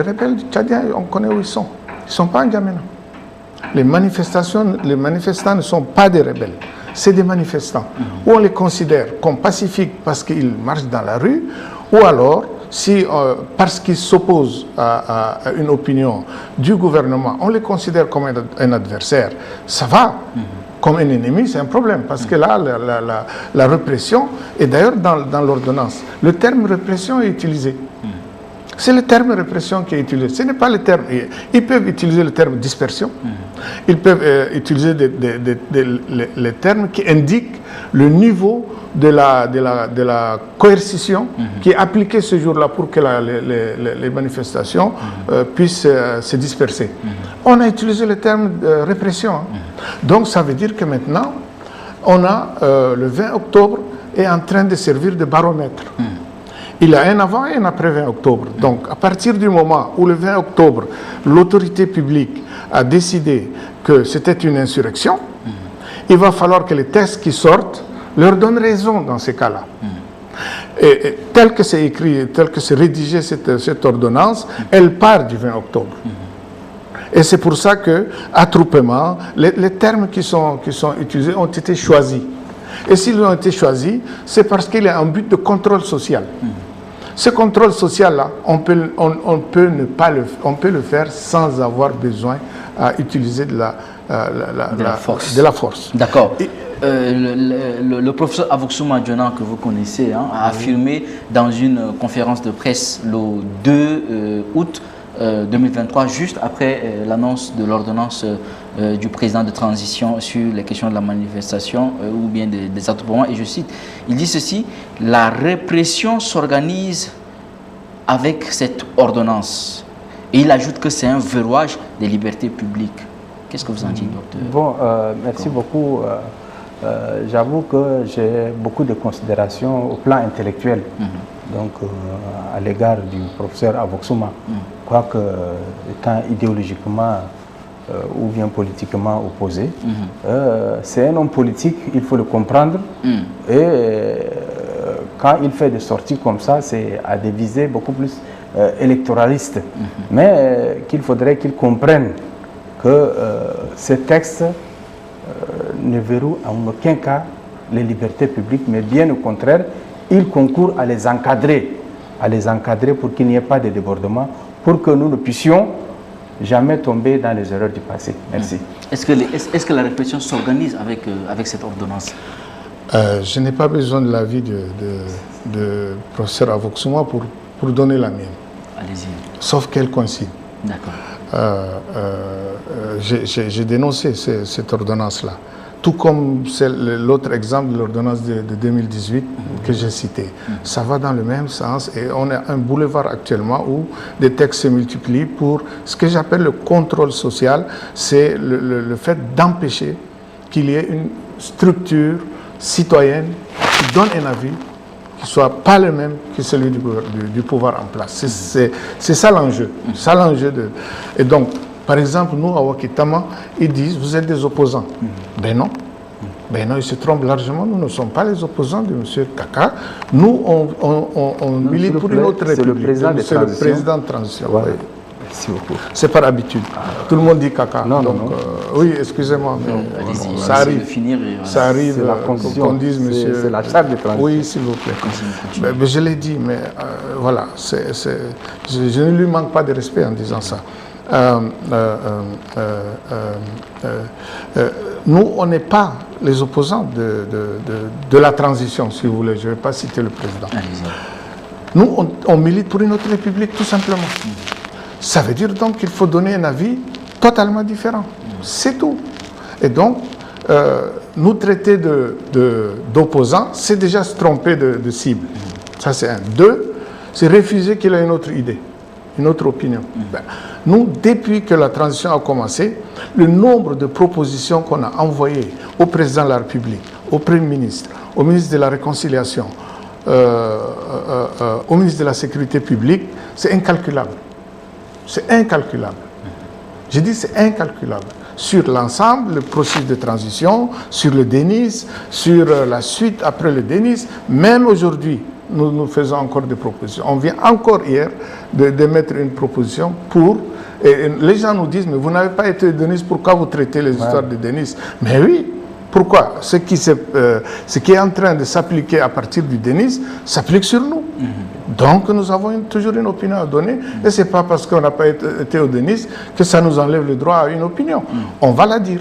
rebelles tchadiens, on connaît où ils sont. Ils ne sont pas en N'Djamena. Les manifestants ne sont pas des rebelles. C'est des manifestants. Ou on les considère comme pacifiques parce qu'ils marchent dans la rue, ou alors parce qu'ils s'opposent à une opinion du gouvernement, on les considère comme un adversaire. Ça va. Comme un ennemi, c'est un problème, parce que là, la répression, et d'ailleurs dans l'ordonnance, le terme répression est utilisé. C'est le terme répression qui est utilisé. Ce n'est pas le terme. Ils peuvent utiliser le terme dispersion. Ils peuvent utiliser les termes qui indiquent le niveau de la coercition qui est appliquée ce jour-là pour que les manifestations puissent se disperser. On a utilisé le terme répression. Donc ça veut dire que maintenant, on a le 20 octobre est en train de servir de baromètre. Il y a un avant et un après 20 octobre. Donc, à partir du moment où le 20 octobre, l'autorité publique a décidé que c'était une insurrection, il va falloir que les textes qui sortent leur donnent raison dans ces cas-là. Et tel que c'est écrit, tel que c'est rédigé cette ordonnance, elle part du 20 octobre. Et c'est pour ça que attroupement, les termes qui sont utilisés ont été choisis. Et s'ils ont été choisis, c'est parce qu'il y a un but de contrôle social. Ce contrôle social-là, on peut le faire sans avoir besoin à utiliser de la force. D'accord. Le professeur Avoxouma Dionan, que vous connaissez, a affirmé dans une conférence de presse le 2 août 2023, juste après l'annonce de l'ordonnance du président de transition sur les questions de la manifestation ou bien des attroupements, et je cite, il dit ceci: la répression s'organise avec cette ordonnance. Et il ajoute que c'est un verrouillage des libertés publiques. Qu'est-ce que vous en dites, docteur? Bon, merci beaucoup. J'avoue que j'ai beaucoup de considérations au plan intellectuel, donc à l'égard du professeur Avoxouma, quoique étant idéologiquement ou bien politiquement opposé. C'est un homme politique, il faut le comprendre, et quand il fait des sorties comme ça, c'est à des visées beaucoup plus électoralistes, mais qu'il faudrait qu'il comprenne que ces textes ne verrouillent en aucun cas les libertés publiques, mais bien au contraire, ils concourent à les encadrer pour qu'il n'y ait pas de débordement, pour que nous ne puissions jamais tomber dans les erreurs du passé. Merci. Est-ce que la répression s'organise avec cette ordonnance? Je n'ai pas besoin de l'avis de professeur Avoxouma pour donner la mienne. Allez-y. Sauf qu'elle coïncide. D'accord. J'ai dénoncé cette ordonnance-là. Tout comme l'autre exemple de l'ordonnance de 2018 que j'ai cité. Ça va dans le même sens et on a un boulevard actuellement où des textes se multiplient pour ce que j'appelle le contrôle social. C'est le fait d'empêcher qu'il y ait une structure citoyenne qui donne un avis qui ne soit pas le même que celui du pouvoir en place. C'est ça l'enjeu. Et donc, par exemple, nous, à Wakitama, ils disent, vous êtes des opposants. Ben non. Ben non, ils se trompent largement. Nous ne sommes pas les opposants de M. Kaka. Nous, on milite pour une autre république. C'est le président de transition. Voilà. Oui. Merci beaucoup. C'est par habitude. Tout le monde dit Kaka. Non, donc, non. Oui, excusez-moi, mais ça arrive. Ça arrive qu'on dise, monsieur. C'est la charte de transition. Oui, s'il vous plaît. Mais je l'ai dit, mais voilà, je ne lui manque pas de respect en disant ça. Nous, on n'est pas les opposants de la transition, si vous voulez. Je ne vais pas citer le président. Nous, on milite pour une autre république, tout simplement. Ça veut dire donc qu'il faut donner un avis totalement différent. C'est tout. Et donc, nous traiter d'opposants, c'est déjà se tromper de cible. Ça, c'est un. Deux, c'est refuser qu'il ait une autre idée, une autre opinion. Ben, nous, depuis que la transition a commencé, le nombre de propositions qu'on a envoyées au président de la République, au Premier ministre, au ministre de la Réconciliation, au ministre de la Sécurité publique, c'est incalculable. C'est incalculable. J'ai dit c'est incalculable. Sur l'ensemble, le processus de transition, sur le DENIS, sur la suite après le DENIS, même aujourd'hui, nous faisons encore des propositions. On vient encore hier de mettre une proposition pour... Et les gens nous disent, mais vous n'avez pas été DENIS, pourquoi vous traitez les histoires de DENIS? Mais oui, pourquoi? Ce qui est en train de s'appliquer à partir du DENIS s'applique sur nous. Donc nous avons toujours une opinion à donner, et ce n'est pas parce qu'on n'a pas été au DENIS que ça nous enlève le droit à une opinion. On va la dire.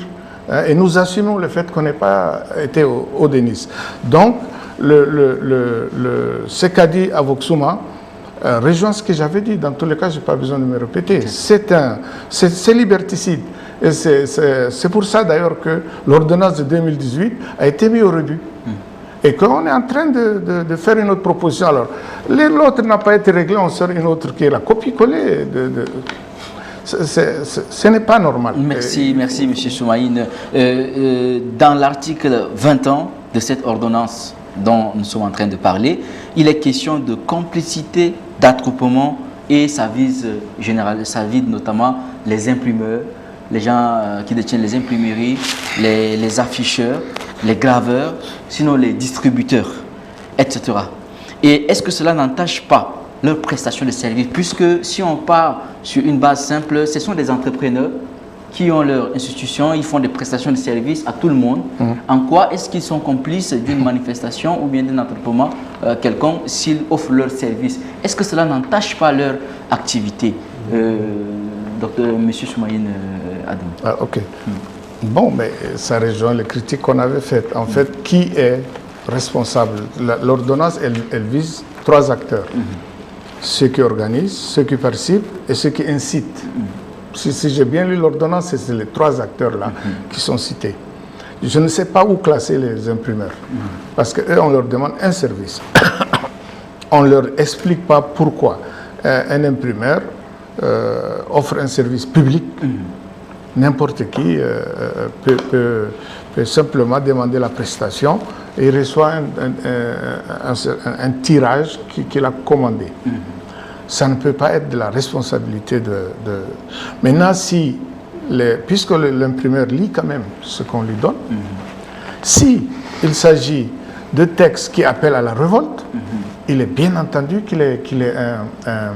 Et nous assumons le fait qu'on n'ait pas été au DENIS. Donc, ce qu'a dit Avoxouma rejoint ce que j'avais dit. Dans tous les cas, je n'ai pas besoin de me répéter. C'est liberticide. Et c'est pour ça d'ailleurs que l'ordonnance de 2018 a été mise au rebut. Et qu'on est en train de faire une autre proposition. Alors, l'autre n'a pas été réglé, on sort une autre qui est la copie-collée. Ce n'est pas normal. Merci, M. Soumaïne. Dans l'article 20 ans de cette ordonnance, dont nous sommes en train de parler, il est question de complicité, d'attroupement et ça vise notamment les imprimeurs, les gens qui détiennent les imprimeries, les afficheurs, les graveurs, sinon les distributeurs, etc. Et est-ce que cela n'entache pas leurs prestations de services, puisque si on part sur une base simple, ce sont des entrepreneurs qui ont leur institution, ils font des prestations de services à tout le monde. En quoi est-ce qu'ils sont complices d'une manifestation ou bien d'un attroupement quelconque s'ils offrent leurs services? Est-ce que cela n'entache pas leur activité? Docteur M. Soumaïne Adam. Ah, ok. Bon, mais ça rejoint les critiques qu'on avait faites. En fait, qui est responsable? L'ordonnance, elle vise 3 acteurs. Ceux qui organisent, ceux qui participent et ceux qui incitent. Si j'ai bien lu l'ordonnance, c'est les 3 acteurs-là qui sont cités. Je ne sais pas où classer les imprimeurs. Parce qu'eux, on leur demande un service. On ne leur explique pas pourquoi un imprimeur offre un service public. N'importe qui peut simplement demander la prestation et il reçoit un tirage qu'il a commandé. Ça ne peut pas être de la responsabilité de... Maintenant, puisque l'imprimeur lit quand même ce qu'on lui donne, si il s'agit de textes qui appellent à la révolte, il est bien entendu qu'il est un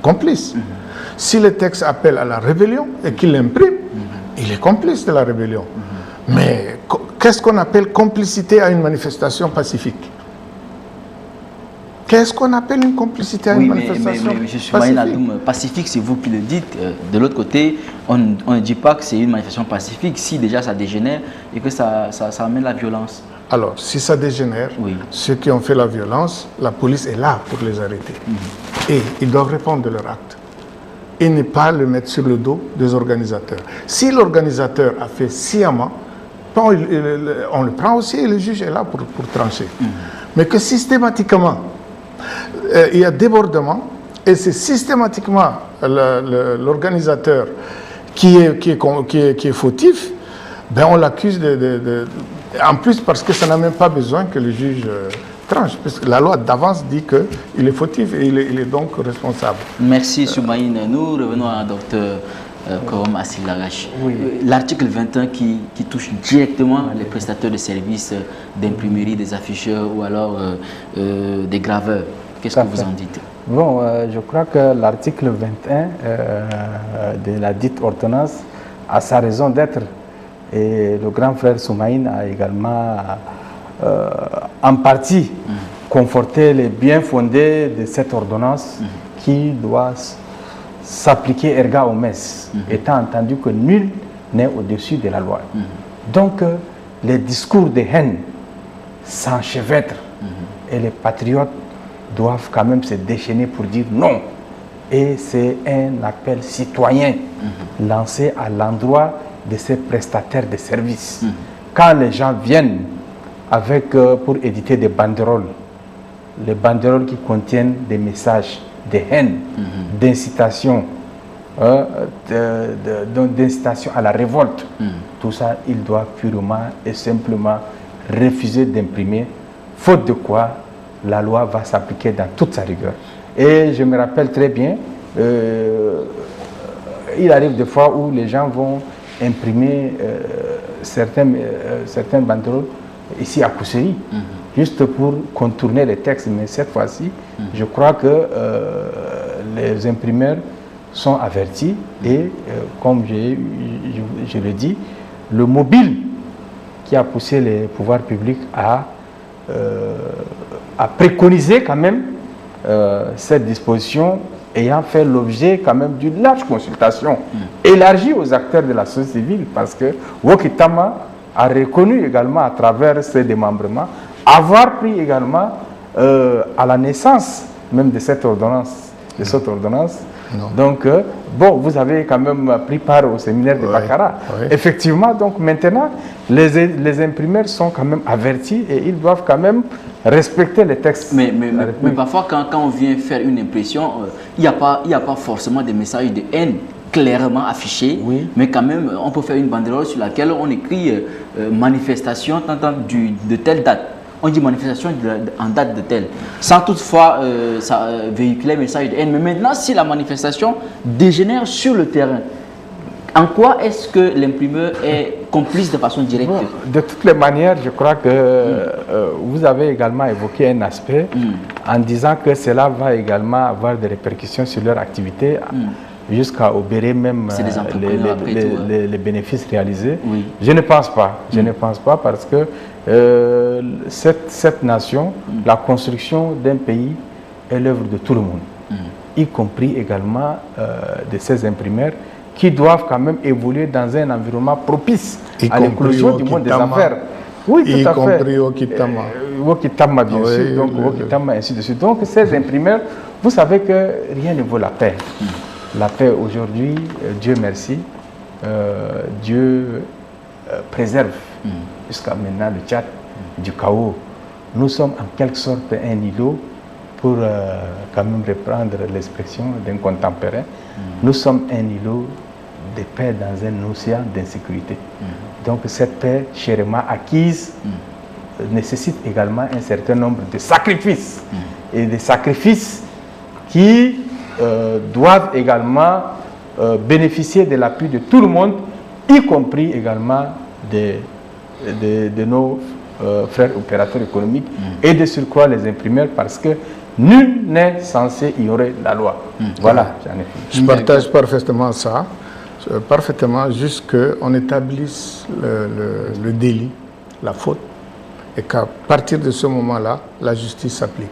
complice. Si le texte appelle à la rébellion et qu'il l'imprime, il est complice de la rébellion. Mais qu'est-ce qu'on appelle complicité à une manifestation pacifique? Qu'est-ce qu'on appelle une complicité à une manifestation mais M. Soumaïne Adoum, pacifique, c'est vous qui le dites. De l'autre côté, on ne dit pas que c'est une manifestation pacifique si déjà ça dégénère et que ça amène la violence. Alors, si ça dégénère, ceux qui ont fait la violence, la police est là pour les arrêter. Et ils doivent répondre de leur acte. Et ne pas le mettre sur le dos des organisateurs. Si l'organisateur a fait sciemment, on le prend aussi et le juge est là pour trancher. Mais que systématiquement, il y a débordement et c'est systématiquement l'organisateur qui est fautif, ben on l'accuse en plus parce que ça n'a même pas besoin que le juge tranche, parce que la loi d'avance dit qu'il est fautif et il est donc responsable. Merci Soumaïne. Nous revenons à Dr Korom Assil Lagache. L'article 21 qui touche directement les prestataires de services d'imprimerie, des afficheurs ou alors des graveurs. Qu'est-ce que vous en dites? Bon, je crois que l'article 21 de la dite ordonnance a sa raison d'être. Et le grand frère Soumaïne a également en partie conforté les bien fondés de cette ordonnance qui doit s'appliquer erga omnes, étant entendu que nul n'est au-dessus de la loi. Donc, les discours de haine s'enchevêtrent et les patriotes doivent quand même se déchaîner pour dire non. Et c'est un appel citoyen lancé à l'endroit de ces prestataires de services. Quand les gens viennent pour éditer des banderoles, les banderoles qui contiennent des messages de haine, d'incitation, d'incitation à la révolte, tout ça, ils doivent purement et simplement refuser d'imprimer, faute de quoi la loi va s'appliquer dans toute sa rigueur. Et je me rappelle très bien, il arrive des fois où les gens vont imprimer certains banderoles ici à Kousséri, juste pour contourner les textes. Mais cette fois-ci, je crois que les imprimeurs sont avertis et, comme je le dis, le mobile qui a poussé les pouvoirs publics à préconiser quand même cette disposition ayant fait l'objet quand même d'une large consultation élargie aux acteurs de la société civile, parce que Wokitama a reconnu également à travers ses démembrements avoir pris également à la naissance même de cette ordonnance. Donc, bon, vous avez quand même pris part au séminaire de Bakara. Effectivement, donc maintenant, les imprimeurs sont quand même avertis et ils doivent quand même respecter les textes. Mais parfois, quand on vient faire une impression, il n'y a pas forcément des messages de haine clairement affichés, mais quand même, on peut faire une banderole sur laquelle on écrit manifestation de telle date. on dit manifestation en date de tel, sans toutefois véhiculer un message de haine. Mais maintenant, si la manifestation dégénère sur le terrain, en quoi est-ce que l'imprimeur est complice de façon directe? Bon, de toutes les manières, je crois que vous avez également évoqué un aspect en disant que cela va également avoir des répercussions sur leur activité jusqu'à obérer même les bénéfices réalisés. Oui. Je ne pense pas. Je ne pense pas parce que cette nation, la construction d'un pays est l'œuvre de tout le monde, y compris également de ces imprimeurs qui doivent quand même évoluer dans un environnement propice à l'éclosion du monde des affaires. Oui, tout à fait. Y compris Okitama. Okitama, bien sûr. Donc, Okitama, ainsi de suite. Donc, ces imprimeurs, vous savez que rien ne vaut la paix. La paix aujourd'hui, Dieu merci, Dieu préserve jusqu'à maintenant le Tchad du chaos. Nous sommes en quelque sorte un îlot, pour quand même reprendre l'expression d'un contemporain. Nous sommes un îlot de paix dans un océan d'insécurité. Donc cette paix chèrement acquise nécessite également un certain nombre de sacrifices. Et des sacrifices qui doivent également bénéficier de l'appui de tout le monde, y compris également de nos frères opérateurs économiques et de surcroît les imprimeurs, parce que nul n'est censé ignorer la loi. Voilà, j'en ai fini. Je partage parfaitement ça, juste qu'on établisse le délit, la faute, et qu'à partir de ce moment-là, la justice s'applique.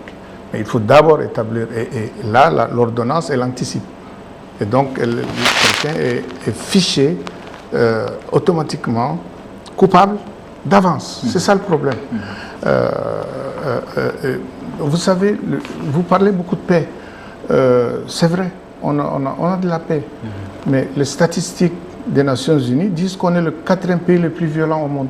Mais il faut d'abord établir, et là, l'ordonnance, elle anticipe. Et donc, quelqu'un est fiché automatiquement coupable d'avance. C'est ça le problème. Vous savez, vous parlez beaucoup de paix. C'est vrai, on a de la paix. Mais les statistiques des Nations Unies disent qu'on est le 4e pays le plus violent au monde.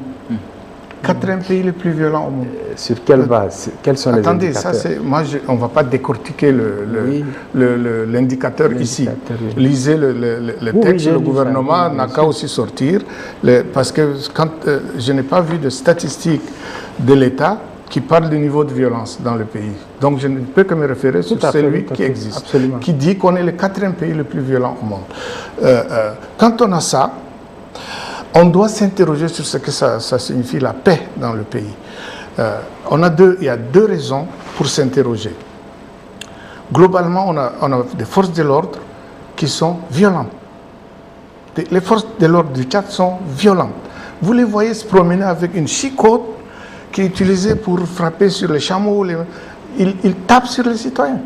4e pays le plus violent au monde. Sur quelle base? Quels sont les indicateurs? Attendez, on ne va pas décortiquer l'indicateur ici. Oui. Lisez le texte, le gouvernement n'a qu'à aussi sortir, parce que je n'ai pas vu de statistiques de l'État qui parle du niveau de violence dans le pays. Donc je ne peux que me référer sur celui qui existe, absolument, qui dit qu'on est le 4e pays le plus violent au monde. Quand on a ça, on doit s'interroger sur ce que ça signifie la paix dans le pays. Il y a deux raisons pour s'interroger. Globalement, on a des forces de l'ordre qui sont violentes. Les forces de l'ordre du Tchad sont violentes. Vous les voyez se promener avec une chicotte qui est utilisée pour frapper sur les chameaux. Ils tapent sur les citoyens.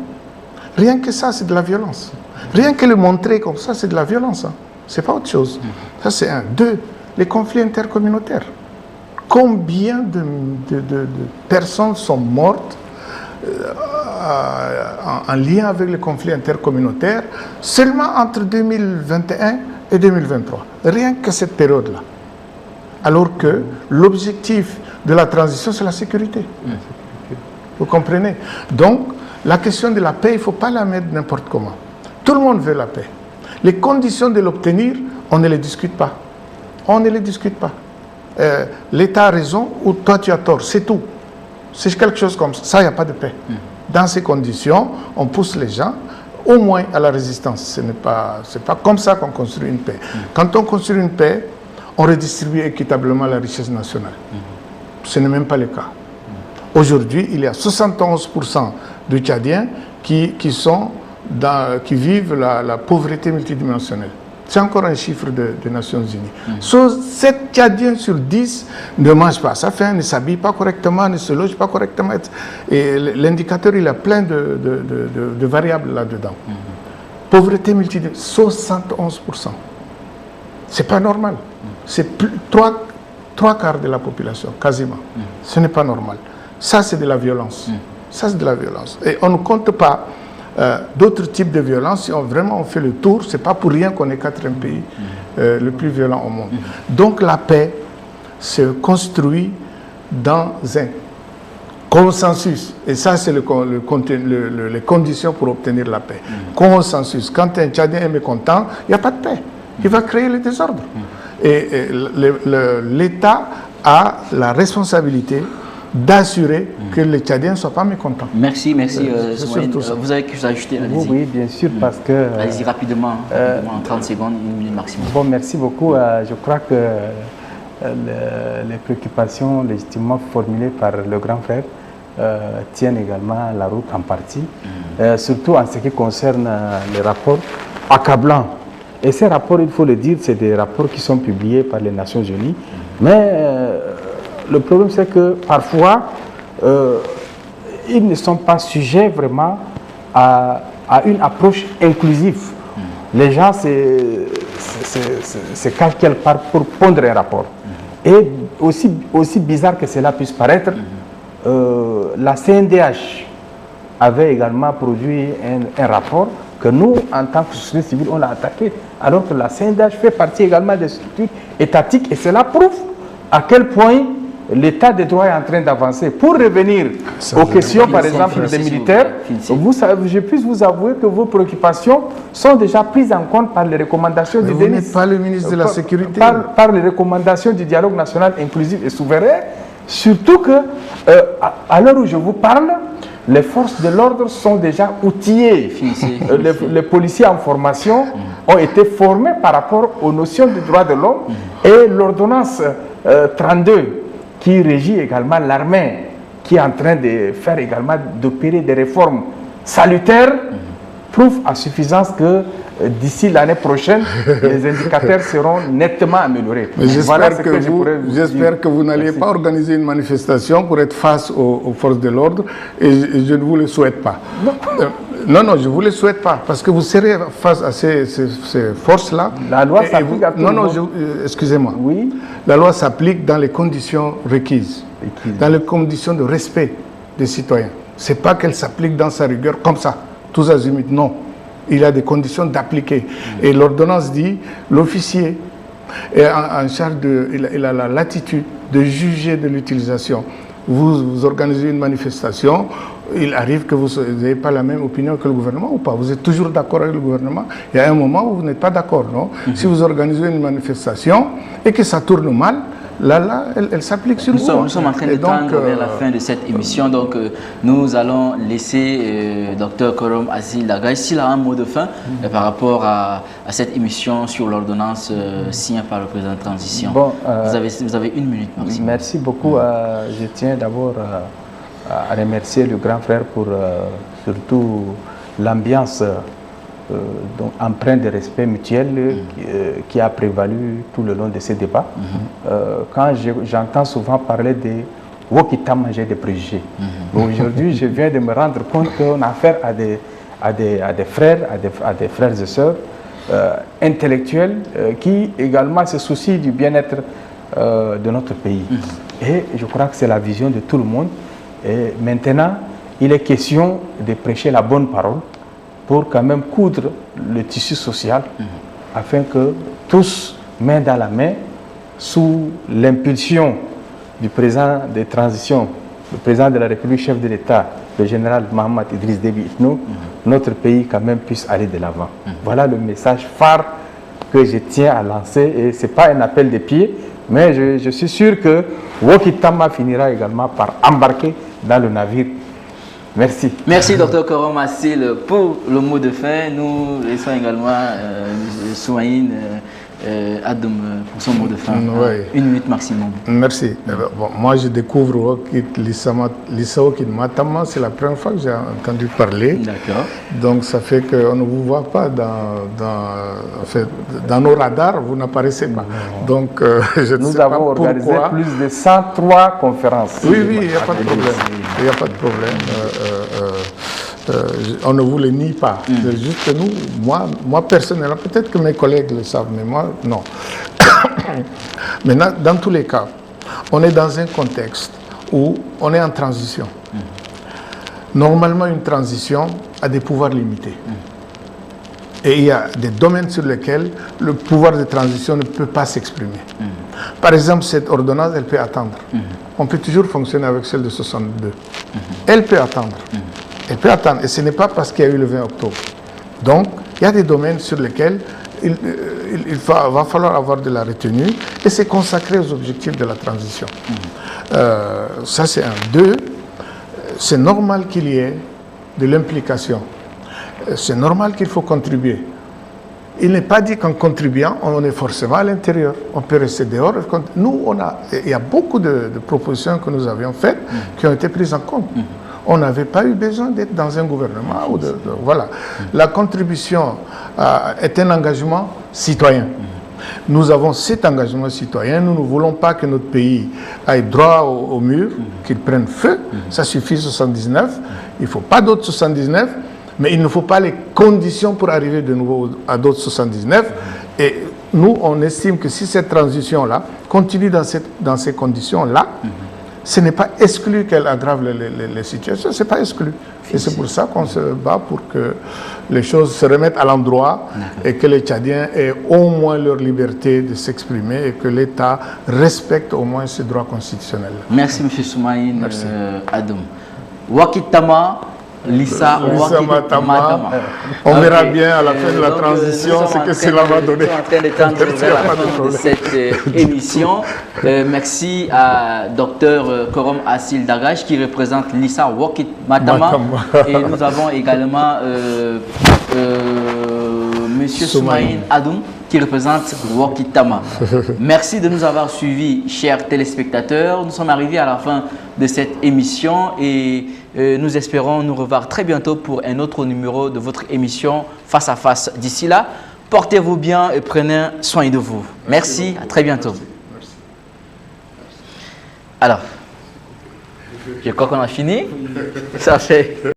Rien que ça, c'est de la violence. Rien que le montrer comme ça, c'est de la violence. Ce n'est pas autre chose. Ça, c'est un. 2, les conflits intercommunautaires. Combien de personnes sont mortes en lien avec les conflits intercommunautaires seulement entre 2021 et 2023. Rien que cette période-là. Alors que l'objectif de la transition, c'est la sécurité. Vous comprenez? Donc, la question de la paix, il ne faut pas la mettre n'importe comment. Tout le monde veut la paix. Les conditions de l'obtenir, on ne les discute pas. On ne les discute pas. L'État a raison ou toi tu as tort, c'est tout. C'est quelque chose comme ça. Ça, il n'y a pas de paix. Dans ces conditions, on pousse les gens au moins à la résistance. Ce n'est pas comme ça qu'on construit une paix. Quand on construit une paix, on redistribue équitablement la richesse nationale. Ce n'est même pas le cas. Aujourd'hui, il y a 71% de Tchadiens qui vivent la pauvreté multidimensionnelle. C'est encore un chiffre des Nations Unies. 7 Tchadiens sur 10 ne mangent pas sa faim, ne s'habillent pas correctement, ne se logent pas correctement. Et l'indicateur, il a plein de variables là-dedans. Pauvreté multidimensionnelle, 71%. C'est pas normal. C'est 3 quarts de la population, quasiment. Ce n'est pas normal. Ça, c'est de la violence. Ça, c'est de la violence. Et on ne compte pas d'autres types de violences. Si on fait le tour, ce n'est pas pour rien qu'on est 4e pays le plus violent au monde. Donc la paix se construit dans un consensus. Et ça, c'est les conditions pour obtenir la paix. Consensus. Quand un Tchadien est mécontent, il n'y a pas de paix. Il va créer le désordre. Et l'État a la responsabilité d'assurer que les Tchadiens ne soient pas mécontents. Merci, merci. Soumaïne. surtout ça. Vous avez quelque chose à ajouter? Allez-y. Oui, bien sûr, parce que... Allez-y rapidement, en 30 secondes, 1 minute maximum. Bon, merci beaucoup. Je crois que les préoccupations légitimement formulées par le grand frère tiennent également la route en partie, surtout en ce qui concerne les rapports accablants. Et ces rapports, il faut le dire, c'est des rapports qui sont publiés par les Nations Unies, mais le problème c'est que parfois, ils ne sont pas sujets vraiment à une approche inclusive. Les gens, c'est quelque part pour pondre un rapport. Et aussi bizarre que cela puisse paraître, la CNDH avait également produit un rapport que nous, en tant que société civile, on a attaqué, alors que la CNDH fait partie également des structures étatiques, et cela prouve à quel point l'état des droits est en train d'avancer. Pour revenir aux questions, par exemple, des militaires, je puisse vous avouer que vos préoccupations sont déjà prises en compte par les recommandations du Vous n'êtes pas le ministre de la Sécurité. Par les recommandations du dialogue national inclusif et souverain, surtout que, à l'heure où je vous parle, les forces de l'ordre sont déjà outillées. Les policiers en formation ont été formés par rapport aux notions du droit de l'homme, et l'ordonnance 32 qui régit également l'armée, qui est en train de faire également d'opérer des réformes salutaires, prouve à suffisance que d'ici l'année prochaine, les indicateurs seront nettement améliorés. J'espère que vous n'allez pas organiser une manifestation pour être face aux forces de l'ordre, et je ne vous le souhaite pas. Non, je ne vous le souhaite pas, parce que vous serez face à ces forces-là. La loi s'applique à tout le monde. Excusez-moi. Oui. La loi s'applique dans les conditions requises, dans les conditions de respect des citoyens. Ce n'est pas qu'elle s'applique dans sa rigueur comme ça, tous azimuts, non. Il y a des conditions d'appliquer. Et l'ordonnance dit, l'officier est en charge il a la latitude de juger de l'utilisation. Vous organisez une manifestation, il arrive que vous n'ayez pas la même opinion que le gouvernement ou pas. Vous êtes toujours d'accord avec le gouvernement. Il y a un moment où vous n'êtes pas d'accord, non? Si vous organisez une manifestation et que ça tourne mal, là, elle s'applique sur vous. Nous sommes en train de tendre vers la fin de cette émission, donc nous allons laisser Dr Korom Assil Dagaye s'il a un mot de fin par rapport à cette émission sur l'ordonnance signée par le président de transition. Bon, vous avez 1 minute maximum. Merci beaucoup. Je tiens d'abord à remercier le grand frère pour surtout l'ambiance empreinte de respect mutuel qui a prévalu tout le long de ces débats. Quand j'entends souvent parler de Wokita manger des préjugés, aujourd'hui je viens de me rendre compte qu'on a affaire à des frères et sœurs intellectuels qui également se soucient du bien-être de notre pays. Et je crois que c'est la vision de tout le monde. Et maintenant, il est question de prêcher la bonne parole pour quand même coudre le tissu social, afin que tous, main dans la main, sous l'impulsion du président de transition, le président de la République, chef de l'État, le général Mohamed Idriss Déby Itno, notre pays quand même puisse aller de l'avant. Voilà le message phare que je tiens à lancer, et ce n'est pas un appel de pied, mais je suis sûr que Wokitama finira également par embarquer dans le navire. Merci. Merci Dr Korom Assil pour le mot de fin. Nous laissons également Soumaïne Adoum pour son mot de fin. 1 minute maximum. Merci. Bon, moi je découvre Wokit Lissawokit Matama, c'est la première fois que j'ai entendu parler. D'accord. Donc ça fait qu'on ne vous voit pas dans nos radars, vous n'apparaissez pas. Donc je ne sais pas pourquoi. Nous avons organisé plus de 103 conférences. Oui, il n'y a pas de problème. Il n'y a pas de problème. On ne vous le nie pas. C'est juste que nous, moi personnellement, peut-être que mes collègues le savent, mais moi, non. Maintenant, dans tous les cas, on est dans un contexte où on est en transition. Normalement, une transition a des pouvoirs limités. Et il y a des domaines sur lesquels le pouvoir de transition ne peut pas s'exprimer. Par exemple, cette ordonnance, elle peut attendre. On peut toujours fonctionner avec celle de 62. Elle peut attendre. Elle peut attendre. Et ce n'est pas parce qu'il y a eu le 20 octobre. Donc, il y a des domaines sur lesquels va falloir avoir de la retenue et c'est consacré aux objectifs de la transition. Ça, c'est un. 2, c'est normal qu'il y ait de l'implication. C'est normal qu'il faut contribuer. Il n'est pas dit qu'en contribuant, on est forcément à l'intérieur. On peut rester dehors. Nous, il y a beaucoup de propositions que nous avions faites qui ont été prises en compte. On n'avait pas eu besoin d'être dans un gouvernement. Voilà. La contribution est un engagement citoyen. Nous avons cet engagement citoyen. Nous ne voulons pas que notre pays aille droit au mur, qu'il prenne feu. Ça suffit 79. Il ne faut pas d'autres 79. Mais il ne faut pas les conditions pour arriver de nouveau à d'autres 79. Et nous, on estime que si cette transition-là continue dans ces conditions-là, ce n'est pas exclu qu'elle aggrave les situations, ce n'est pas exclu. Et c'est pour ça qu'on se bat pour que les choses se remettent à l'endroit et que les Tchadiens aient au moins leur liberté de s'exprimer et que l'État respecte au moins ses droits constitutionnels. Merci M. Soumaïne Adoum. Wakitama, Lissa Matama. On verra bien à la fin de la transition ce que cela va donner. Nous sommes en train de tendre vers la fin de cette émission. Merci à Dr Korom Assil Dagaj qui représente Lissa Wakit Matama. Et nous avons également M. Soumaïne Adoum qui représente Wakitama. Merci de nous avoir suivis, chers téléspectateurs. Nous sommes arrivés à la fin de cette émission et nous espérons nous revoir très bientôt pour un autre numéro de votre émission Face à Face. D'ici là, portez-vous bien et prenez soin de vous. Merci, à très bientôt. Merci. Alors, je crois qu'on a fini. Ça fait...